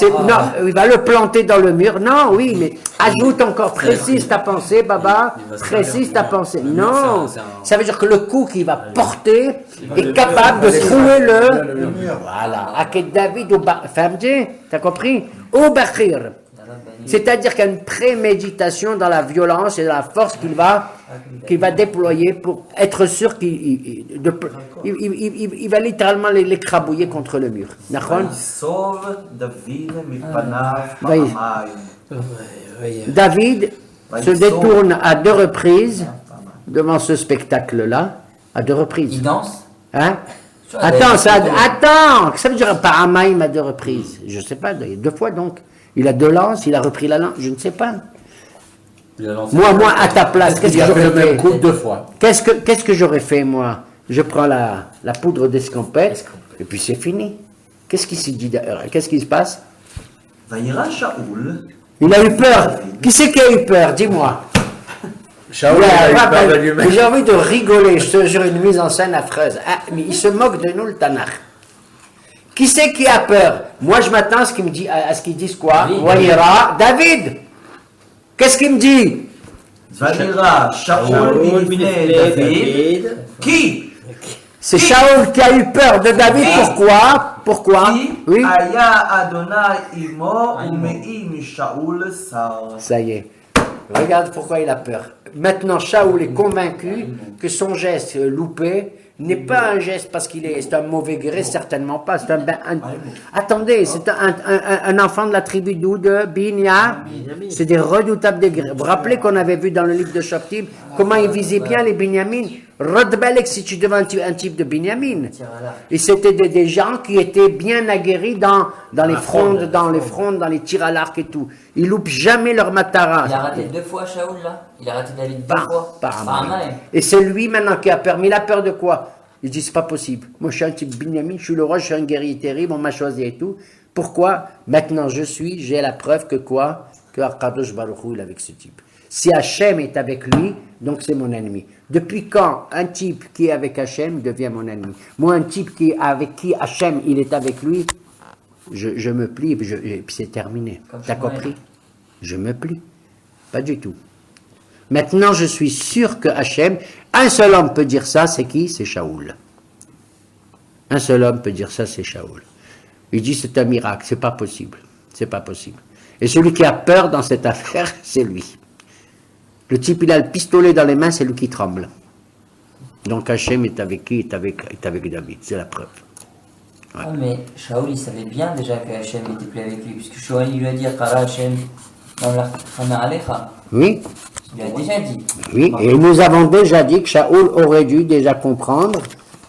Non, il va le planter dans le mur. Non, oui, mais ajoute encore, précise ta pensée, Baba. Précise ta pensée. Non, ça veut dire que le coup qu'il va porter est capable de trouver le mur. Voilà. Avec David ou Famdi, t'as compris? Ou Bakhir. C'est-à-dire qu'il y a une préméditation dans la violence et dans la force qu'il va déployer pour être sûr qu'il va littéralement l'écrabouiller contre le mur. D'accord? ויסוב דוד מפניו פעמיים. David se détourne à 2 reprises devant ce spectacle-là, à 2 reprises. Il danse? Hein? Attends, ça veut dire par Amaïm à 2 reprises. Je ne sais pas, 2 fois donc. Il a 2 lances, il a repris la lance, je ne sais pas. Moi, à ta place, qu'est-ce que j'aurais fait? Coup 2 fois. Qu'est-ce que j'aurais fait, moi? Je prends la poudre d'escampette, et puis c'est fini. Qu'est-ce qui s'est dit? Qu'est-ce qui se passe? וירא שאול. Il a eu peur. Qui c'est qui a eu peur? Dis-moi. Shaoul a eu peur de lui-même. J'ai envie de rigoler, je te jure, une mise en scène affreuse. Ah, mais il se moque de nous, le Tanakh. Qui c'est qui a peur? Moi, je m'attends à ce qu'ils disent quoi? Wayera, David. Qu'est-ce qu'il me dit? וירא שאול מפני דוד. qui? C'est Shaoul qui a eu peur de David. Pourquoi? Oui. היה אדוני עמו ומעי משאול שר. Ça y est. Regarde pourquoi il a peur. Maintenant, Shaoul est convaincu que son geste loupé n'est pas un geste parce c'est un mauvais gré, certainement pas. Attendez, c'est un enfant de la tribu d'où? De Binya. C'est des redoutables degrés. Vous vous rappelez qu'on avait vu dans le livre de Shoftim comment ils visaient bien les Binyamin? Rodbalek, si tu devais un type de Binyamin. Tire à l'arc. Et c'était des gens qui étaient bien aguerris dans les frondes, dans les tirs à l'arc et tout. Ils loupent jamais leur matara. Il a raté 2 fois Shaoul là. Il a raté David 2 Pas- fois. pas un mal. Et c'est lui maintenant qui a peur. Mais il a peur de quoi? Il dit c'est pas possible. Moi je suis un type Binyamin, je suis le roi, je suis un guerrier terrible, on m'a choisi et tout. Pourquoi? Maintenant j'ai la preuve que quoi? Que Akadosh Baruch Hu il est avec ce type. Si Hachem est avec lui, donc c'est mon ennemi. Depuis quand un type qui est avec Hachem devient mon ennemi? Moi, un type avec qui Hachem il est avec lui, je me plie et puis c'est terminé. Comme T'as Shmuel. compris? Je me plie. Pas du tout. Maintenant, je suis sûr que Hachem, un seul homme peut dire ça, c'est qui? C'est Shaoul. Un seul homme peut dire ça, c'est Shaoul. Il dit c'est un miracle, c'est pas possible. C'est pas possible. Et celui qui a peur dans cette affaire, c'est lui. Le type, il a le pistolet dans les mains, c'est lui qui tremble. Donc Hachem est avec qui? Est avec David, c'est la preuve. Ouais. Ah, mais Shaoul il savait bien déjà que Hachem était plus avec lui. Puisque Shaoul il lui a dit Kara Hachem, Khana Alecha. Oui, Il a déjà dit. oui, et nous avons déjà dit que Shaoul aurait dû déjà comprendre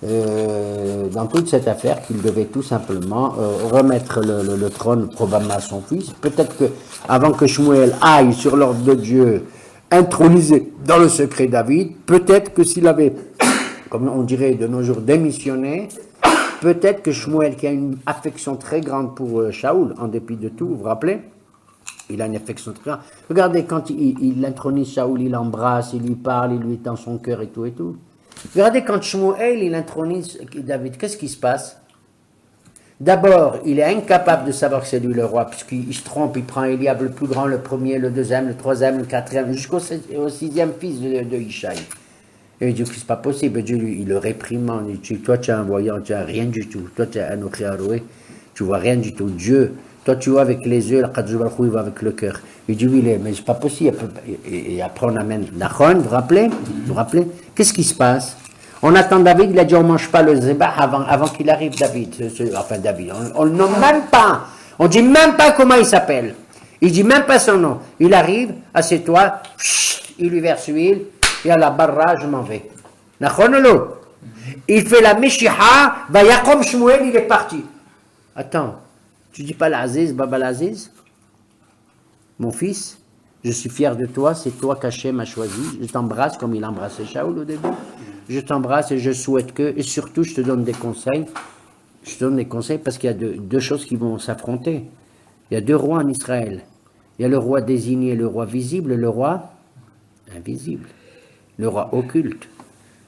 dans toute cette affaire qu'il devait tout simplement remettre le trône probablement à son fils. Peut-être que avant que Shmuel aille sur l'ordre de Dieu intronisé dans le secret David, peut-être que s'il avait, comme on dirait de nos jours, démissionné, peut-être que Shmuel, qui a une affection très grande pour Shaoul, en dépit de tout, vous vous rappelez? Il a une affection très grande. Regardez, quand il intronise Shaoul, il l'embrasse, il lui parle, il lui tend son cœur et tout et tout. Regardez, quand Shmuel, il intronise David, qu'est-ce qui se passe? D'abord, il est incapable de savoir que c'est lui le roi, puisqu'il se trompe, il prend Eliab le plus grand, le premier, le deuxième, le troisième, le quatrième, jusqu'au 6e fils de Ishaï. Et il dit que c'est pas possible. Dieu, il le réprimande. Il dit, toi, tu es un voyant, tu n'as rien du tout. Toi, tu es un Okhiaroué, tu vois rien du tout. Dieu, toi, tu vois avec les yeux, il voit avec le cœur. Il dit, oui, mais c'est pas possible. Et après, on amène Nachon, vous vous rappelez? Qu'est-ce qui se passe? On attend David, il a dit, on ne mange pas le zébah avant qu'il arrive, David. Enfin, David, on le nomme même pas. On dit même pas comment il s'appelle. Il dit même pas son nom. Il arrive, assieds-toi, il lui verse l'huile, et à la barra, je m'en vais. Nachonolo. Il fait la Meshiha, Vayakom Shmuel, il est parti. Attends, tu dis pas l'Aziz, Baba l'Aziz? Mon fils, je suis fier de toi, c'est toi qu'Hachem a choisi. Je t'embrasse comme il embrassait Shaoul au début. Je t'embrasse et je souhaite que, et surtout je te donne des conseils. Je te donne des conseils parce qu'il y a deux choses qui vont s'affronter. Il y a deux rois en Israël. Il y a le roi désigné, le roi visible, et le roi invisible. Le roi occulte.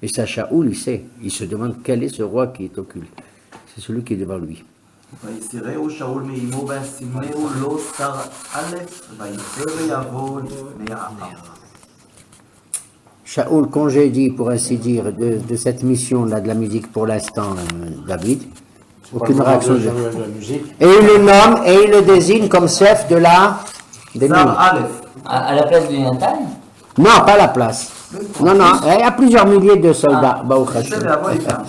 Et ça, Shaoul, il sait. Il se demande quel est ce roi qui est occulte. C'est celui qui est devant lui. ויסירהו שאול מאמו וישימהו לו שר א' ויצא ויבוא לפני העם. Shaoul congédie, pour ainsi dire, de cette mission-là de la musique pour l'instant, David. Aucune réaction. Et il le nomme et il le désigne comme chef de la... des שר nuits. א', À la place de Nathan. Non, pas la place. Non, non, il y a plusieurs milliers de soldats. Baruch יצא Hashem. ויבוא איתם.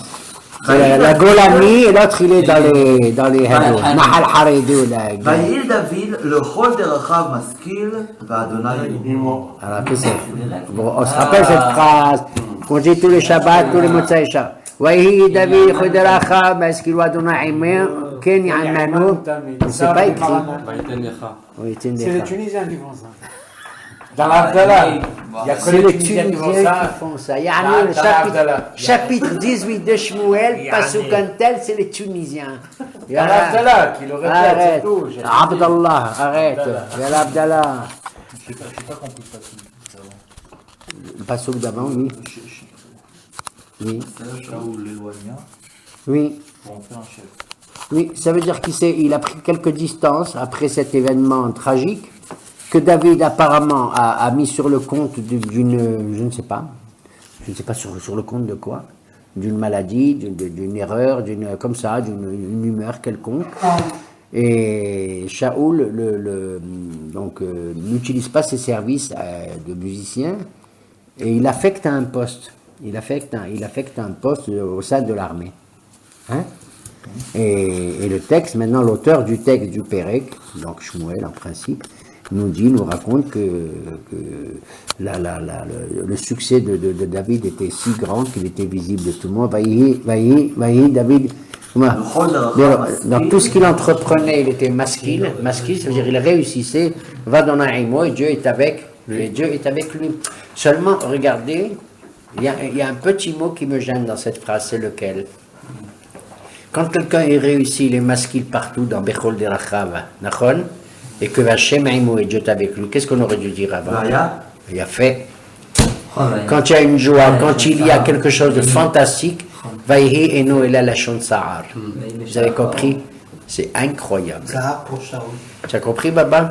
La Golani et l'autre il est dans les Hadoum. Nahal Haredi ou la... ויהי דוד לכל דרכיו משכיל ואדוני עמו. Alors, qu'est-ce que c'est? Bon, on se rappelle cette phrase qu'on dit tous les Shabbats, tous les Motsai Shabbat. Wahi David Khuderacha, parce qu'il doit donner un main, Ken Yamano. C'est pas écrit. Oui, C'est les Tunisiens qui font ça. Dans l'Abdallah, il n'y a que C'est les les Tunisiens qui font Tunisiens ça. qui font ça. Dans Yani, le l'Abdallah. chapitre 18 de Shmuel, Pasuk Antel, c'est les Tunisiens. Dans l'Abdallah, qui le répète, c'est Arrête. tout. Abdallah, arrête. Yal Abdallah. Je n'ai pas compris ça. Le Pasuk d'avant, oui. Oui, Shaoul l'éloigna oui. pour en faire un chef. Oui, ça veut dire qu'il a pris quelques distances après cet événement tragique que David apparemment a mis sur le compte d'une, je ne sais pas sur le compte de quoi, d'une maladie, d'une erreur, comme ça, d'une humeur quelconque. Et Shaoul donc n'utilise pas ses services de musicien et il affecte un poste. Il affecte un poste au sein de l'armée. Hein? Et le texte, maintenant l'auteur du texte du Pérec, donc Shmuel en principe, nous raconte que le succès de David était si grand qu'il était visible de tout le monde. Vaïhi, David, dans tout ce qu'il entreprenait, il était masquil, ça veut dire il réussissait, va dans Naïmo et Dieu est avec lui. Seulement, regardez, il y a un petit mot qui me gêne dans cette phrase, c'est lequel? Quand quelqu'un est réussi, il est masquil partout dans Bechol Derachav, Nachon, et que Hachem Aïmo et Dieu est avec lui, qu'est-ce qu'on aurait dû dire avant? Il a fait. Quand il y a une joie, quand il y a quelque chose de fantastique, Vaïhi Eno Ela Lachon Sa'ar. Vous avez compris? C'est incroyable. Sa'ar pour Shaul. Tu as compris, Baba?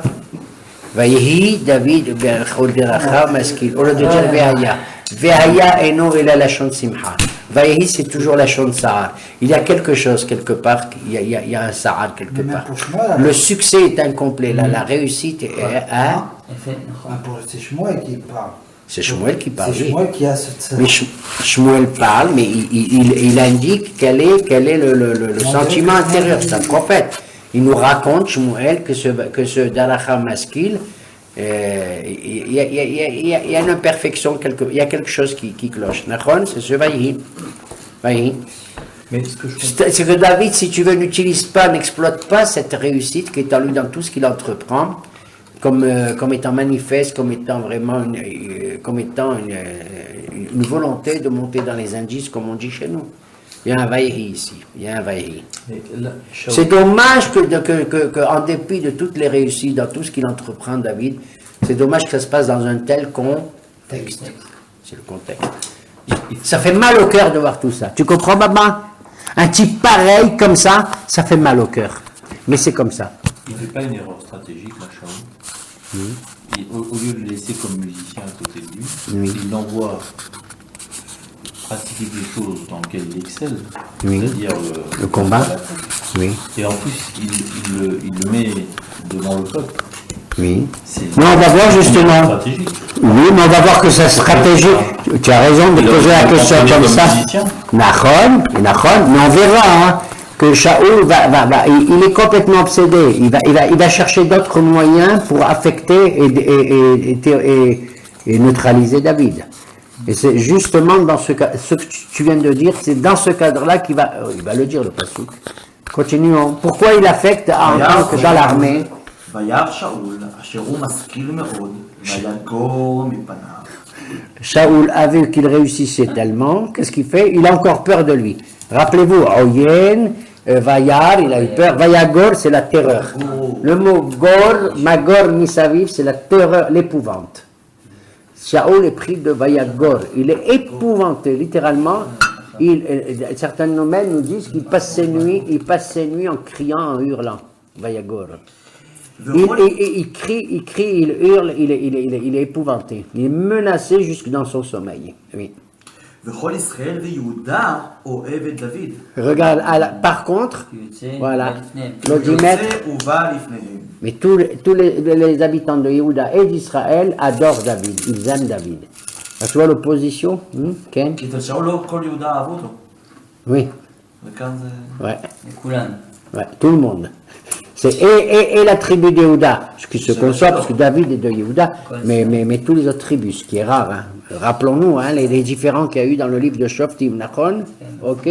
Vaïhi David Bechol Derachav, masquil. Au lieu de dire Vehaya. Vehaya Eno Ela Lachon Simcha. Vaïhi, c'est toujours la Shon Sa'ar. Il y a quelque chose quelque part, il y a un Sa'ar quelque part. Le succès est incomplet, la réussite est... C'est Shmuel qui parle. C'est Shmuel qui parle. C'est Shmuel qui a cette... Mais Shmuel parle, mais il indique quel est le sentiment intérieur. C'est un prophète. Il nous raconte, Shmuel, que ce Daracha masquil, il y a une imperfection, il y a quelque chose qui cloche. C'est ce Vaïhi. Mais C'est que David, si tu veux, n'exploite pas cette réussite qui est en lui dans tout ce qu'il entreprend, comme étant manifeste, comme étant vraiment une volonté de monter dans les indices, comme on dit chez nous. Il y a un Vaïhi ici, C'est dommage que en dépit de toutes les réussites, dans tout ce qu'il entreprend, David, c'est dommage que ça se passe dans un tel contexte. C'est le contexte. Ça fait mal au cœur de voir tout ça. Tu comprends, maman? Un type pareil, comme ça fait mal au cœur. Mais c'est comme ça. il ne fait pas une erreur stratégique, Shaul. Au lieu de le laisser comme musicien à côté de lui, il l'envoie pratiquer des choses dans lesquelles il excelle, c'est-à-dire le combat. Et en plus, il le met devant le peuple. Mais on va voir justement. Oui, mais on va voir que sa stratégie. Tu as raison de poser la question comme ça. Nachon, mais on verra que Shaoul il est complètement obsédé. Il va chercher d'autres moyens pour affecter et neutraliser David. Et c'est justement dans ce cas, ce que tu viens de dire, c'est dans ce cadre-là qu'il va le dire, le passouk. Continuons. Pourquoi il affecte en tant que dans l'armée? Shaoul a vu qu'il réussissait tellement, qu'est-ce qu'il fait? Il a encore peur de lui. Rappelez-vous, Oyen, Vayar, il a eu peur. Vayagor, c'est la terreur. Le mot Gor, Magor, Misaviv, c'est la terreur, l'épouvante. Shaoul est pris de Vayagor. Il est épouvanté, littéralement. Certains nommés nous disent qu'il passe ses nuits en criant, en hurlant. Vayagor. Il crie, il hurle, il est épouvanté. Il est menacé jusque dans son sommeil. Oui. Regarde, par contre, voilà, mais tous les habitants de Yehuda et d'Israël adorent David, ils aiment David. Tu vois l'opposition, Ken? Oui. Ouais, tout le monde. Et la tribu de Yehuda, ce qui se conçoit, parce que David est de Yehuda, mais tous les autres tribus, ce qui est rare. Rappelons-nous les différends qu'il y a eu dans le livre de Shoftim, Nachon, ok?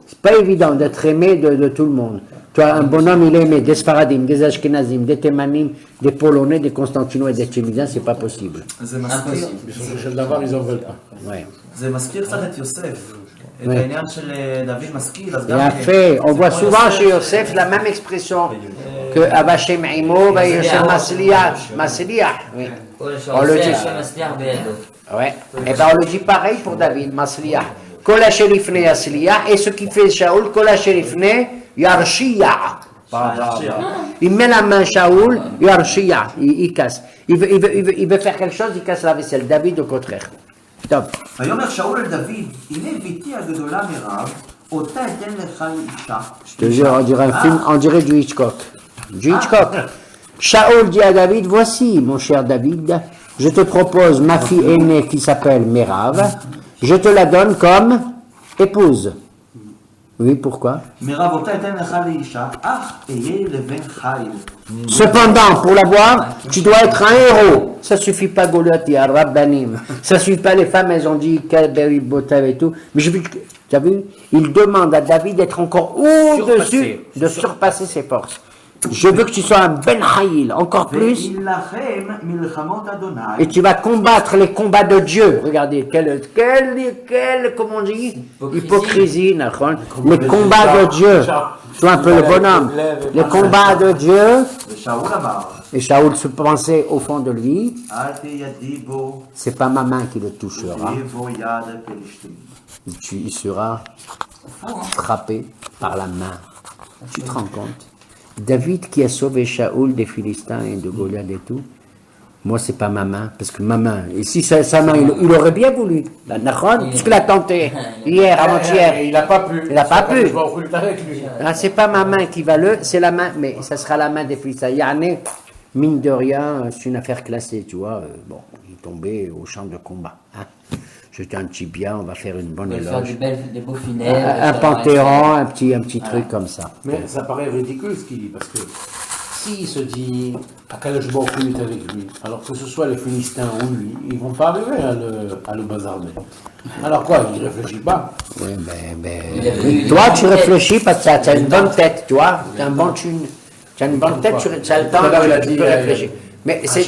C'est pas évident d'être aimé de tout le monde. Toi, un bonhomme, il est aimé des Sfaradim, des Ashkenazim, des Thémanim, des Polonais, des Constantinois et des Tchémidiens, c'est pas possible. Impossible. D'abord, ils en veulent pas. Ouais. Et après, on voit souvent chez Yosef la même expression que Avashem Imo, Yosef Masliach. Oui. On le dit. Ouais. Et ben on le dit pareil pour David, Masliach. Kol asher ifnei Asliach, et ce qui fait Shaoul, Kol asher ifnei Yarshia. Il met la main Shaoul, Yarshia, il casse. Il veut faire quelque chose, il casse la vaisselle. David au contraire. Top. Je te jure, on dirait un film, on dirait du Hitchcock. Shaoul dit à David, voici mon cher David, je te propose ma fille aînée qui s'appelle Merav, je te la donne comme épouse. Oui, pourquoi? מרבותה אתן לך לאישה, אך אהיה לבן חיל. Cependant, pour l'avoir, tu dois être un héros. Ça suffit pas Goliath, il y a Rabbanim. Ça suffit pas les femmes, elles ont dit quel bel botav et tout. Mais tu as vu, il demande à David d'être encore au-dessus, de surpasser ses forces. Je veux que tu sois un Ben Haïl, encore plus. וילחם מלחמות אדוני. Et tu vas combattre les combats de Dieu. Regardez, comment on dit? Hypocrisie, Nachon. Les combats de Dieu. Sois un peu le bonhomme. Les combats de Dieu. ושאול אמר, Et Shaoul se pensait au fond de lui, אל תידי בו, c'est pas ma main qui le touchera. יבוא יד פלשתים. Il sera frappé par la main. Tu te rends compte? David qui a sauvé Shaoul des Philistins et de Goliath et tout, moi c'est pas ma main, parce que ma main, et si sa main, il aurait bien voulu, la Nachon, puisqu'il a tenté, hier, avant-hier, Il n'a pas pu. il n'a pas pu. Je vais en flûter avec lui. Ah, c'est pas ma main qui va c'est la main, mais ça sera la main des Philistins. Yanné, mine de rien, c'est une affaire classée, tu vois, bon, il est tombé au champ de combat, hein. Jeter un tibia, on va faire une bonne On va faire éloge. des beaux funèbres. Un panthéon, un petit truc comme ça. Mais ça paraît ridicule ce qu'il dit, parce que s'il se dit Akadosh Baruch Hu est avec lui, alors que ce soit les Philistins ou lui, ils ne vont pas arriver à le bazarder. Alors quoi, il ne réfléchit pas. Oui, mais toi, tu réfléchis parce que tu as une bonne tête, tu vois. Tu as une bonne tête, tu as le temps, tu peux réfléchir. Mais c'est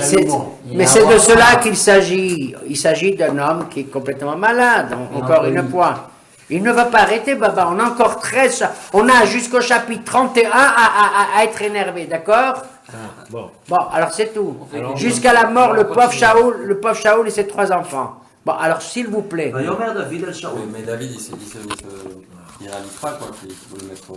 de cela qu'il s'agit. Il s'agit d'un homme qui est complètement malade, encore une fois. Il ne va pas arrêter, Baba. On a encore 13, on a jusqu'au chapitre 31 à être énervé, d'accord? Bon, alors c'est tout. Jusqu'à la mort, le pauvre Shaoul et ses 3 enfants. Bon, alors s'il vous plaît. ויאמר דוד אל שאול. Mais David, il réalise pas quoi qu'il faut le mettre.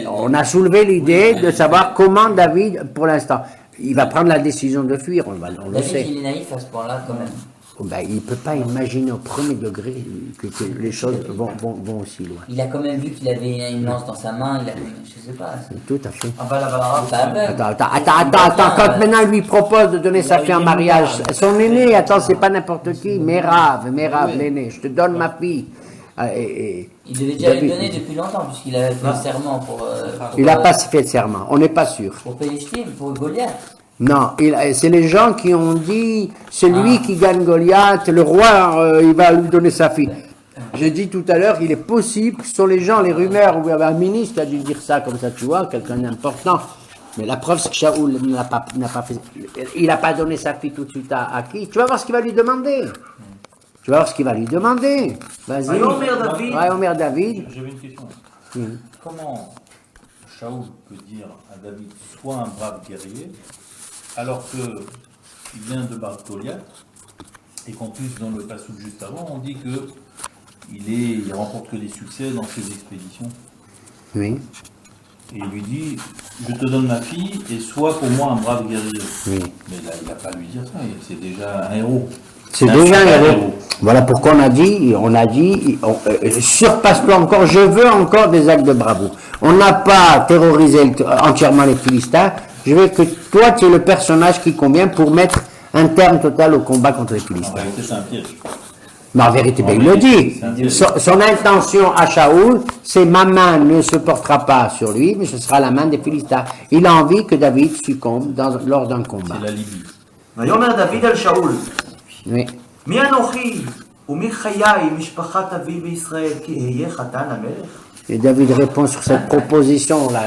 On a soulevé l'idée de savoir comment David, pour l'instant, il va prendre la décision de fuir, on le David, sait. il est naïf à ce point-là quand même. Il ne peut pas imaginer au premier degré que les choses vont aussi loin. Il a quand même vu qu'il avait une lance dans sa main, il a, je sais pas. Tout à fait. Ah bah là, c'est pas Attends, quand maintenant il lui propose de donner sa fille en mariage, son aîné, attends, c'est pas n'importe qui, Mérav, l'aîné, je te donne ma fille. Il devait déjà lui donner depuis longtemps, puisqu'il avait fait un serment pour... Il n'a pas fait de serment, on n'est pas sûr. Pour Pélishtim, pour Goliath. Non, c'est les gens qui ont dit, c'est lui qui gagne Goliath, le roi, il va lui donner sa fille. J'ai dit tout à l'heure, il est possible, ce sont les gens, les rumeurs, où il y avait un ministre qui a dû dire ça comme ça, tu vois, quelqu'un d'important. Mais la preuve, c'est que Shaoul n'a pas fait, il n'a pas donné sa fille tout de suite à qui? Tu vas voir ce qu'il va lui demander. Tu vas voir ce qu'il va lui demander. Vas-y. Ouais, Omer David. J'avais une question. Comment Shaoul peut dire à David, sois un brave guerrier, alors qu'il vient de battre Goliath, et qu'en plus, dans le passage juste avant, on dit qu'il remporte que des succès dans ses expéditions. Oui. Et il lui dit, je te donne ma fille, et sois pour moi un brave guerrier. Oui. Mais là, il n'a pas à lui dire ça, c'est déjà un héros. C'est déjà un héros. Voilà pourquoi on a dit, surpasse-toi encore, je veux encore des actes de bravoure. On n'a pas terrorisé entièrement les Philistins, je veux que toi tu es le personnage qui convient pour mettre un terme total au combat contre les Philistins. En réalité, c'est un piège. Mais en vérité, il le dit. Son intention à Shaoul, c'est ma main ne se portera pas sur lui, mais ce sera la main des Philistins. Il a envie que David succombe lors d'un combat. C'est la Libye. ויאמר דוד אל שאול, Oui. מי אנוכי ומי חיי משפחת אבי בישראל כי אהיה חתן המלך? Et David répond sur cette proposition-là.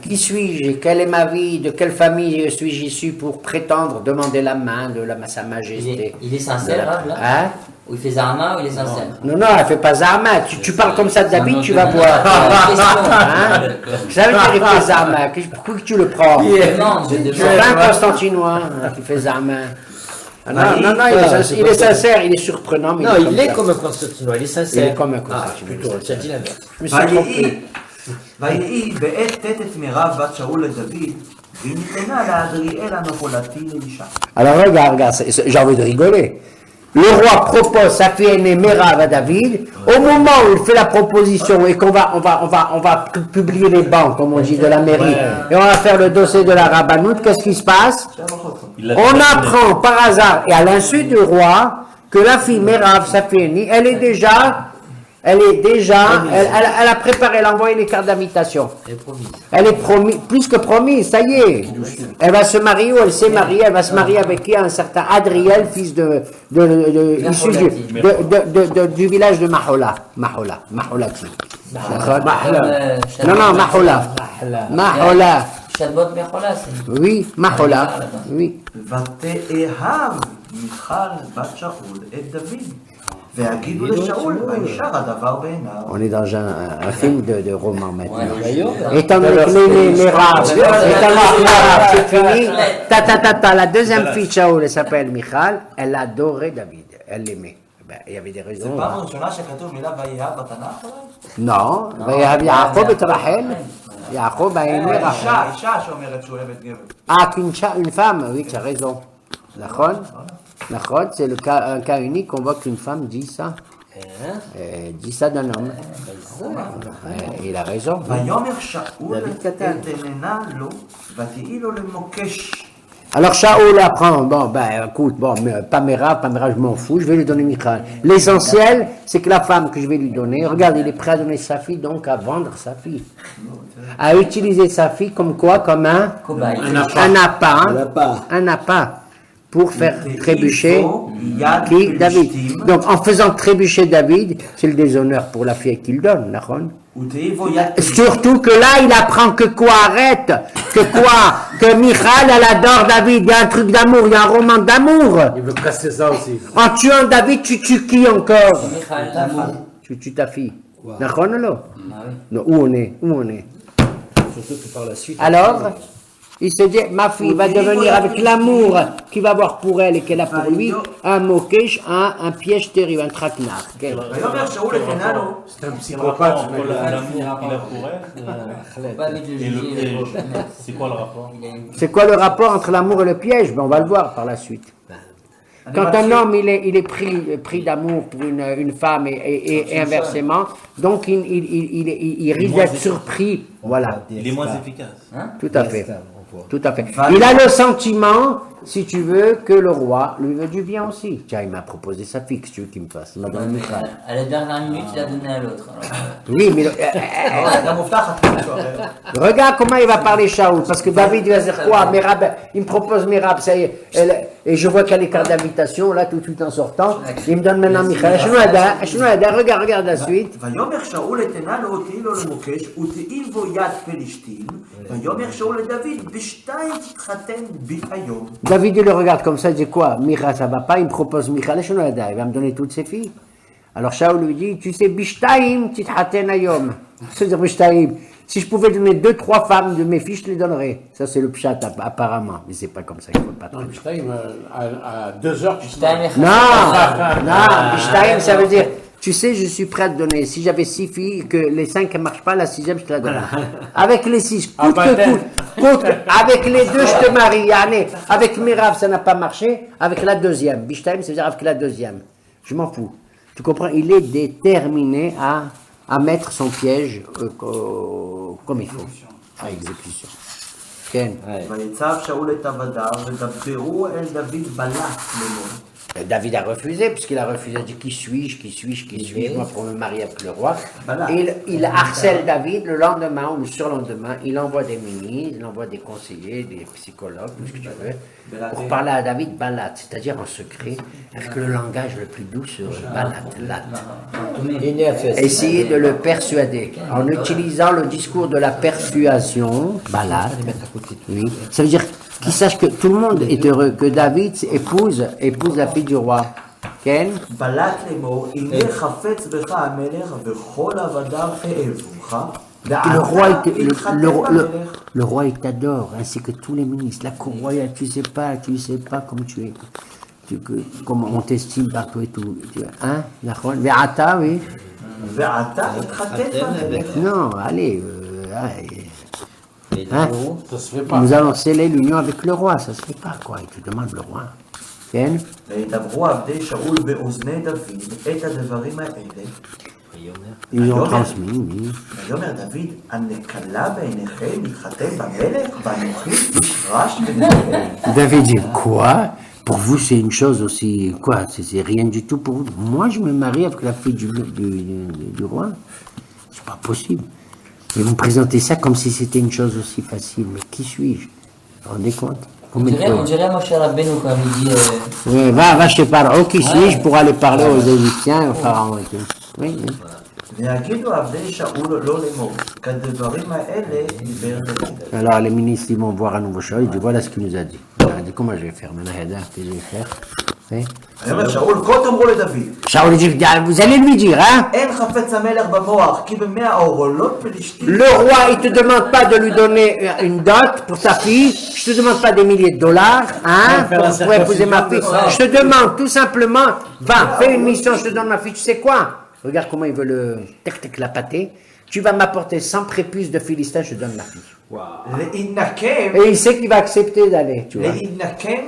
Qui suis-je? Quelle est ma vie? De quelle famille suis-je issu pour prétendre demander la main de Sa Majesté? Il est sincère, là? Hein? Ou il fait Zarma ou il est sincère? Non, elle fait pas Zarma. Tu parles comme ça de David, tu vas voir. Ça veut dire qu'il fait Zarma. Pourquoi tu le prends? C'est pas un Constantinois qui fait Zarma. Non, il est sincère, il est surprenant. Mais non, il est comme un Constantinois, il est sincère. Il est comme un Constantinois. Plutôt, c'est dit l'inverse. Je me suis trompé. ויהי בעת תת את מירב בת שאול לדוד, והיא ניתנה לאדריאל המחולתי לאישה. Alors regarde, j'ai envie de rigoler. Le roi propose sa fille aînée Mérav à David. Au moment où il fait la proposition et qu'on va publier les bancs, comme on dit, de la mairie, et on va faire le dossier de la rabbanoute, qu'est-ce qui se passe? On apprend par hasard et à l'insu du roi que la fille Mérav, sa fille aînée, elle est déjà Elle est déjà, elle a préparé, elle a envoyé les cartes d'invitation. Elle est promise. Elle est promise, plus que promise, ça y est. Elle va se marier ou elle s'est mariée, elle va se marier avec qui? Un certain Adriel, fils issu du village de Maholati. Non, Mahola. Mahola. Shadbot Mechola, c'est. Oui, Mahola. Oui. ותאהב מיכל בת שאול את דוד. והגידו לשאול, וישר הדבר בעיניו. On est dans un film de roman maintenant. Ouais, Étant donné que les rares, c'est fini. La deuxième fille de Shaoul, elle s'appelle Michal, elle adorait David, elle l'aimait. Ben, il y avait des זה raisons. פעם ראשונה שכתוב מילה ויהב בתנ"ך אולי? Non, ויהב יעקב את רחל, יעקב היה aimé רחל. אישה שאומרת שהוא אוהב את גבר. Ah, une femme, oui, tu as raison. Nachon, c'est un cas unique, on voit qu'une femme dit ça. Dit ça d'un homme. Il a raison. ויאמר שאול אתננה לו ותהי לו למוקש. Alors Shaoul apprend, bon, ben écoute, bon, mais pas Mera, je m'en fous, je vais lui donner Michal. L'essentiel, c'est que la femme que je vais lui donner, regarde, il est prêt à donner sa fille, donc à vendre sa fille. À utiliser sa fille comme quoi? Comme un appât pour faire trébucher qui? David. Donc en faisant trébucher David, c'est le déshonneur pour la fille qu'il donne, Nahon. Surtout que là, il apprend que quoi? Arrête! Que quoi? Que Michal, elle adore David. Il y a un truc d'amour, il y a un roman d'amour. Il veut casser ça aussi. En tuant David, tu tues qui encore? Michal, Tu tues ta fille. D'accord, non? Non, où on est? Surtout que par la suite. Alors, il se dit, ma fille va devenir avec l'amour qu'il va avoir pour elle et qu'elle a pour lui, un mokesh, un piège terrible, un traquenard. ויאמר שאול אתננה לו. C'est un psychopathe. ce mec. L'amour qu'il a pour elle, pas vite le et le juger. piège. C'est quoi le rapport? C'est quoi le rapport entre l'amour et le piège? Ben, on va le voir par la suite. Quand un homme il est pris d'amour pour une femme et inversement, donc il risque d'être surpris. Voilà, Il est moins efficace. tout à fait. Tout à fait. Il a le sentiment, si tu veux, que le roi lui veut du bien aussi. Tiens, il m'a proposé sa fille, que tu veux qu'il me fasse. Il m'a donné Michal. À la dernière minute, il a donné à l'autre. Oui, mais גם מובטחת משהו אחר. regarde comment il va parler Shaoul, parce que David il va dire quoi? Mérab, il me propose Mérab, ça y est, et je vois qu'il y a les cartes d'invitation, là, tout de suite en sortant. Il me donne maintenant Michal. Regarde la suite. ויאמר שאול אתנה לו ותהי לו למוקש ותהי בו יד פלישתים ויאמר שאול לדוד בשתיים תתחתן בי היום. David il le regarde comme ça, il dit quoi? Michal, ça va pas, il me propose Michal, il va me donner toutes ses filles. Alors Shaoul lui dit, tu sais, Bishtaim tithaten ayom. C'est-à-dire Bishtaim. Si je pouvais donner 2-3 femmes de mes filles, je te les donnerais. Ça c'est le pshat apparemment, mais c'est pas comme ça, il faut pas. Non, Bishtaim, à 2 heures, tu Non, Bishtaim, ça veut dire, tu sais, je suis prêt à te donner. Si j'avais 6 filles, que les 5 ne marchent pas, la 6e, je te la donne. Avec les 6, coûte que coûte. Avec les 2, je te marie. Allez, avec Mirav, ça n'a pas marché. Avec la 2e. Bishtaim, ça veut dire avec la 2e. Je m'en fous. Tu comprends? Il est déterminé à mettre son piège comme il faut. À exécution. Ken. ויצב שאול את עבדיו ודברו אל דוד בלק לאמור. David a refusé, puisqu'il a refusé, il a dit qui suis-je, moi pour me marier avec le roi. Voilà. Il harcèle David, le lendemain ou le surlendemain, il envoie des ministres, il envoie des conseillers, des psychologues, tout ce que tu veux, pour parler à David balat, c'est-à-dire en secret, avec le langage le plus doux sur balat. Essayer de le persuader, en utilisant le discours de la persuasion, balat, oui, ça veut dire qu'il sache que tout le monde est heureux, que David épouse la fille du roi. Ken? בלק לאמור, הנה חפץ בך המלך וכל עבדיו אהבוך. Le roi il t'adore, ainsi que tous les ministres. La cour royale, tu sais pas comme tu es. Comment on t'estime partout et tout. Hein? Ve'ata, oui. ואתה התחתן במלך. Non, allez. Hein? ça se fait pas. Nous allons sceller l'union avec le roi, ça se fait pas quoi. Il te demande le roi. Ken? וידברו עבדי שאול באוזני דוד את הדברים האלה. Ils ont transmis, oui. ויאמר דוד, הנקלה בעיניכם להתחתן במלך ואנוכי איש רש ונבל. David dit quoi? Pour vous, c'est une chose aussi, quoi, c'est rien du tout pour vous. Moi, je me marie avec la fille du roi. C'est pas possible. Et vous me présentez ça comme si c'était une chose aussi facile. Mais qui suis-je? Vous vous rendez compte? On dirait Moshe Rabbeinu quand il dit... Oui, va chez Paro, qui suis-je pour aller parler aux Égyptiens, aux pharaons et tout. Oui, oui. ויגידו עבדי שאול לא לאמור, כדברים האלה דיבר דוד. Alors les ministres ils vont voir à nouveau Shaul, ils disent voilà ce qu'il nous a dit. Il a dit comment je vais faire maintenant, qu'est-ce que je vais faire? Oui. אני אומר, שאול, כה תאמרו לדוד, Shaul dit vous allez lui dire, hein? אין חפץ המלך במוח, כי במאה העורלות פלישתים. Le roi il te demande pas de lui donner une dot pour ta fille, je te demande pas des milliers de dollars, hein, pour épouser ma fille. Je te demande tout simplement, va, fais une mission, je te donne ma fille, tu sais quoi? Regarde comment il veut la pâter. Tu vas m'apporter 100 prépuces de Philistins, je te donne ma fille. להינקם, Et il sait qu'il va accepter d'aller, tu vois. להינקם,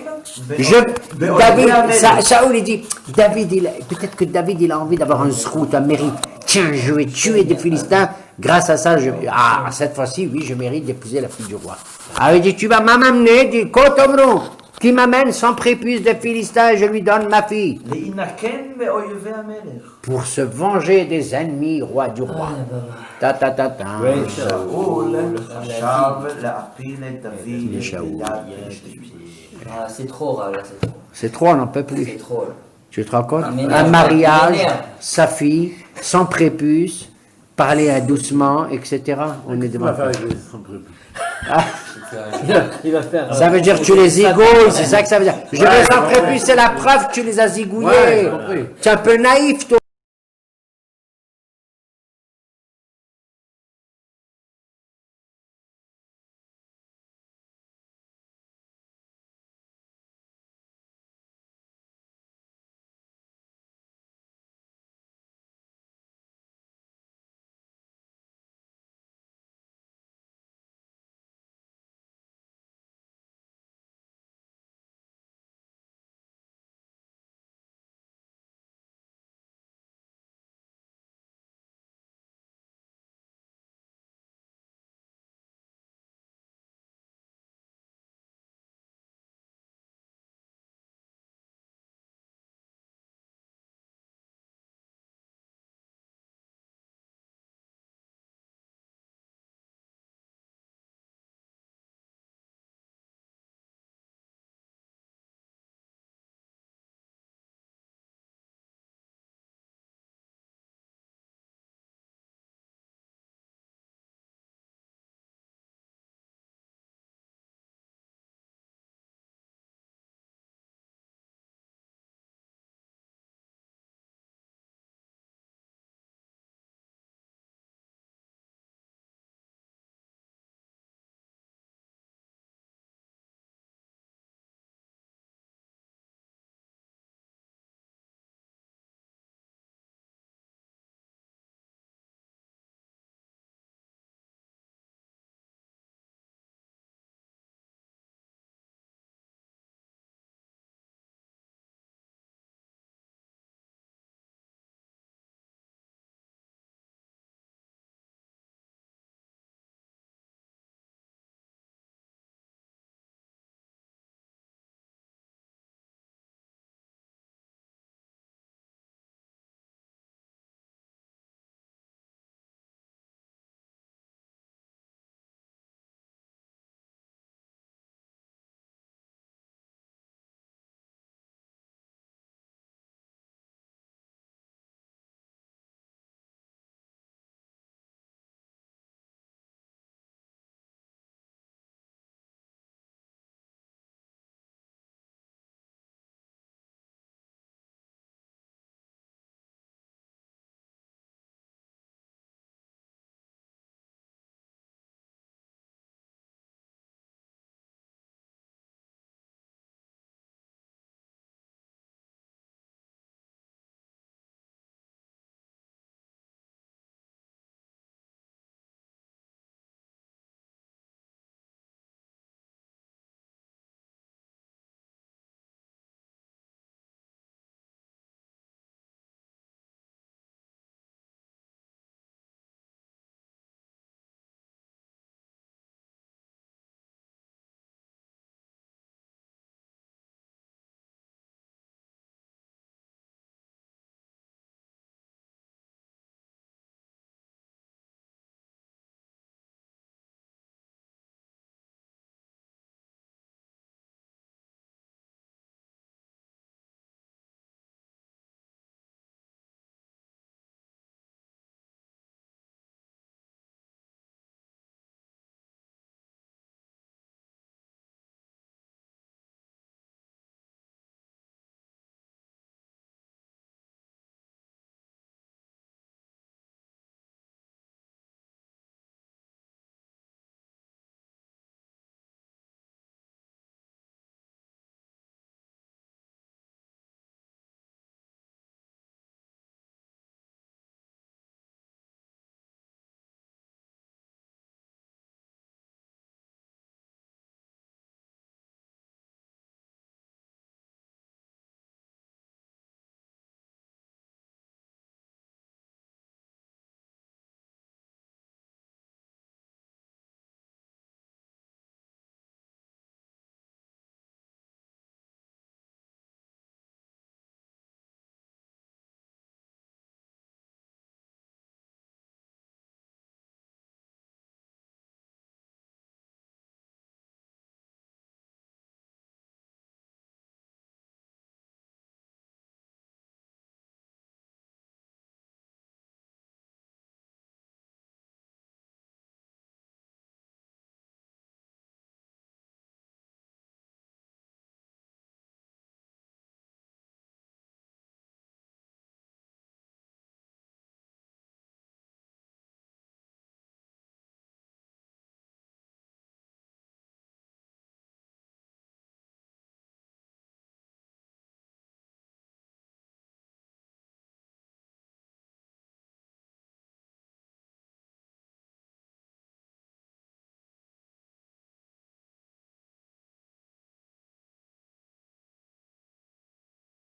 David, Saoul il dit, peut-être que David il a envie d'avoir un srout, un mérite. Tiens, je vais tuer des Philistins, grâce à ça, cette fois-ci, oui, je mérite d'épouser la fille du roi. Alors il dit, tu vas m'amener, dit, Kotomrou, qui m'amène 100 prépuces de Philistins, je lui donne ma fille. להינקם באויבי המלך. Pour se venger des ennemis du roi. Ta ta ta ta. שאול חשב להפיל את דוד ליד פלישתים. Ah, c'est trop, Rav, là, c'est trop. C'est trop, on n'en peut C'est plus. trop, là. Tu te rends compte? Un ménage, Un mariage, un ménage. sa fille, sans prépuce, parler doucement, etc. On est Il va devant. faire avec les sans prépuces. Il va faire. Ça veut dire que tu les zigouilles, c'est ça que ça veut dire. Je vais sans prépuce, c'est la preuve que tu les as zigouillés. Ouais, j'ai compris. Tu es un peu naïf, toi.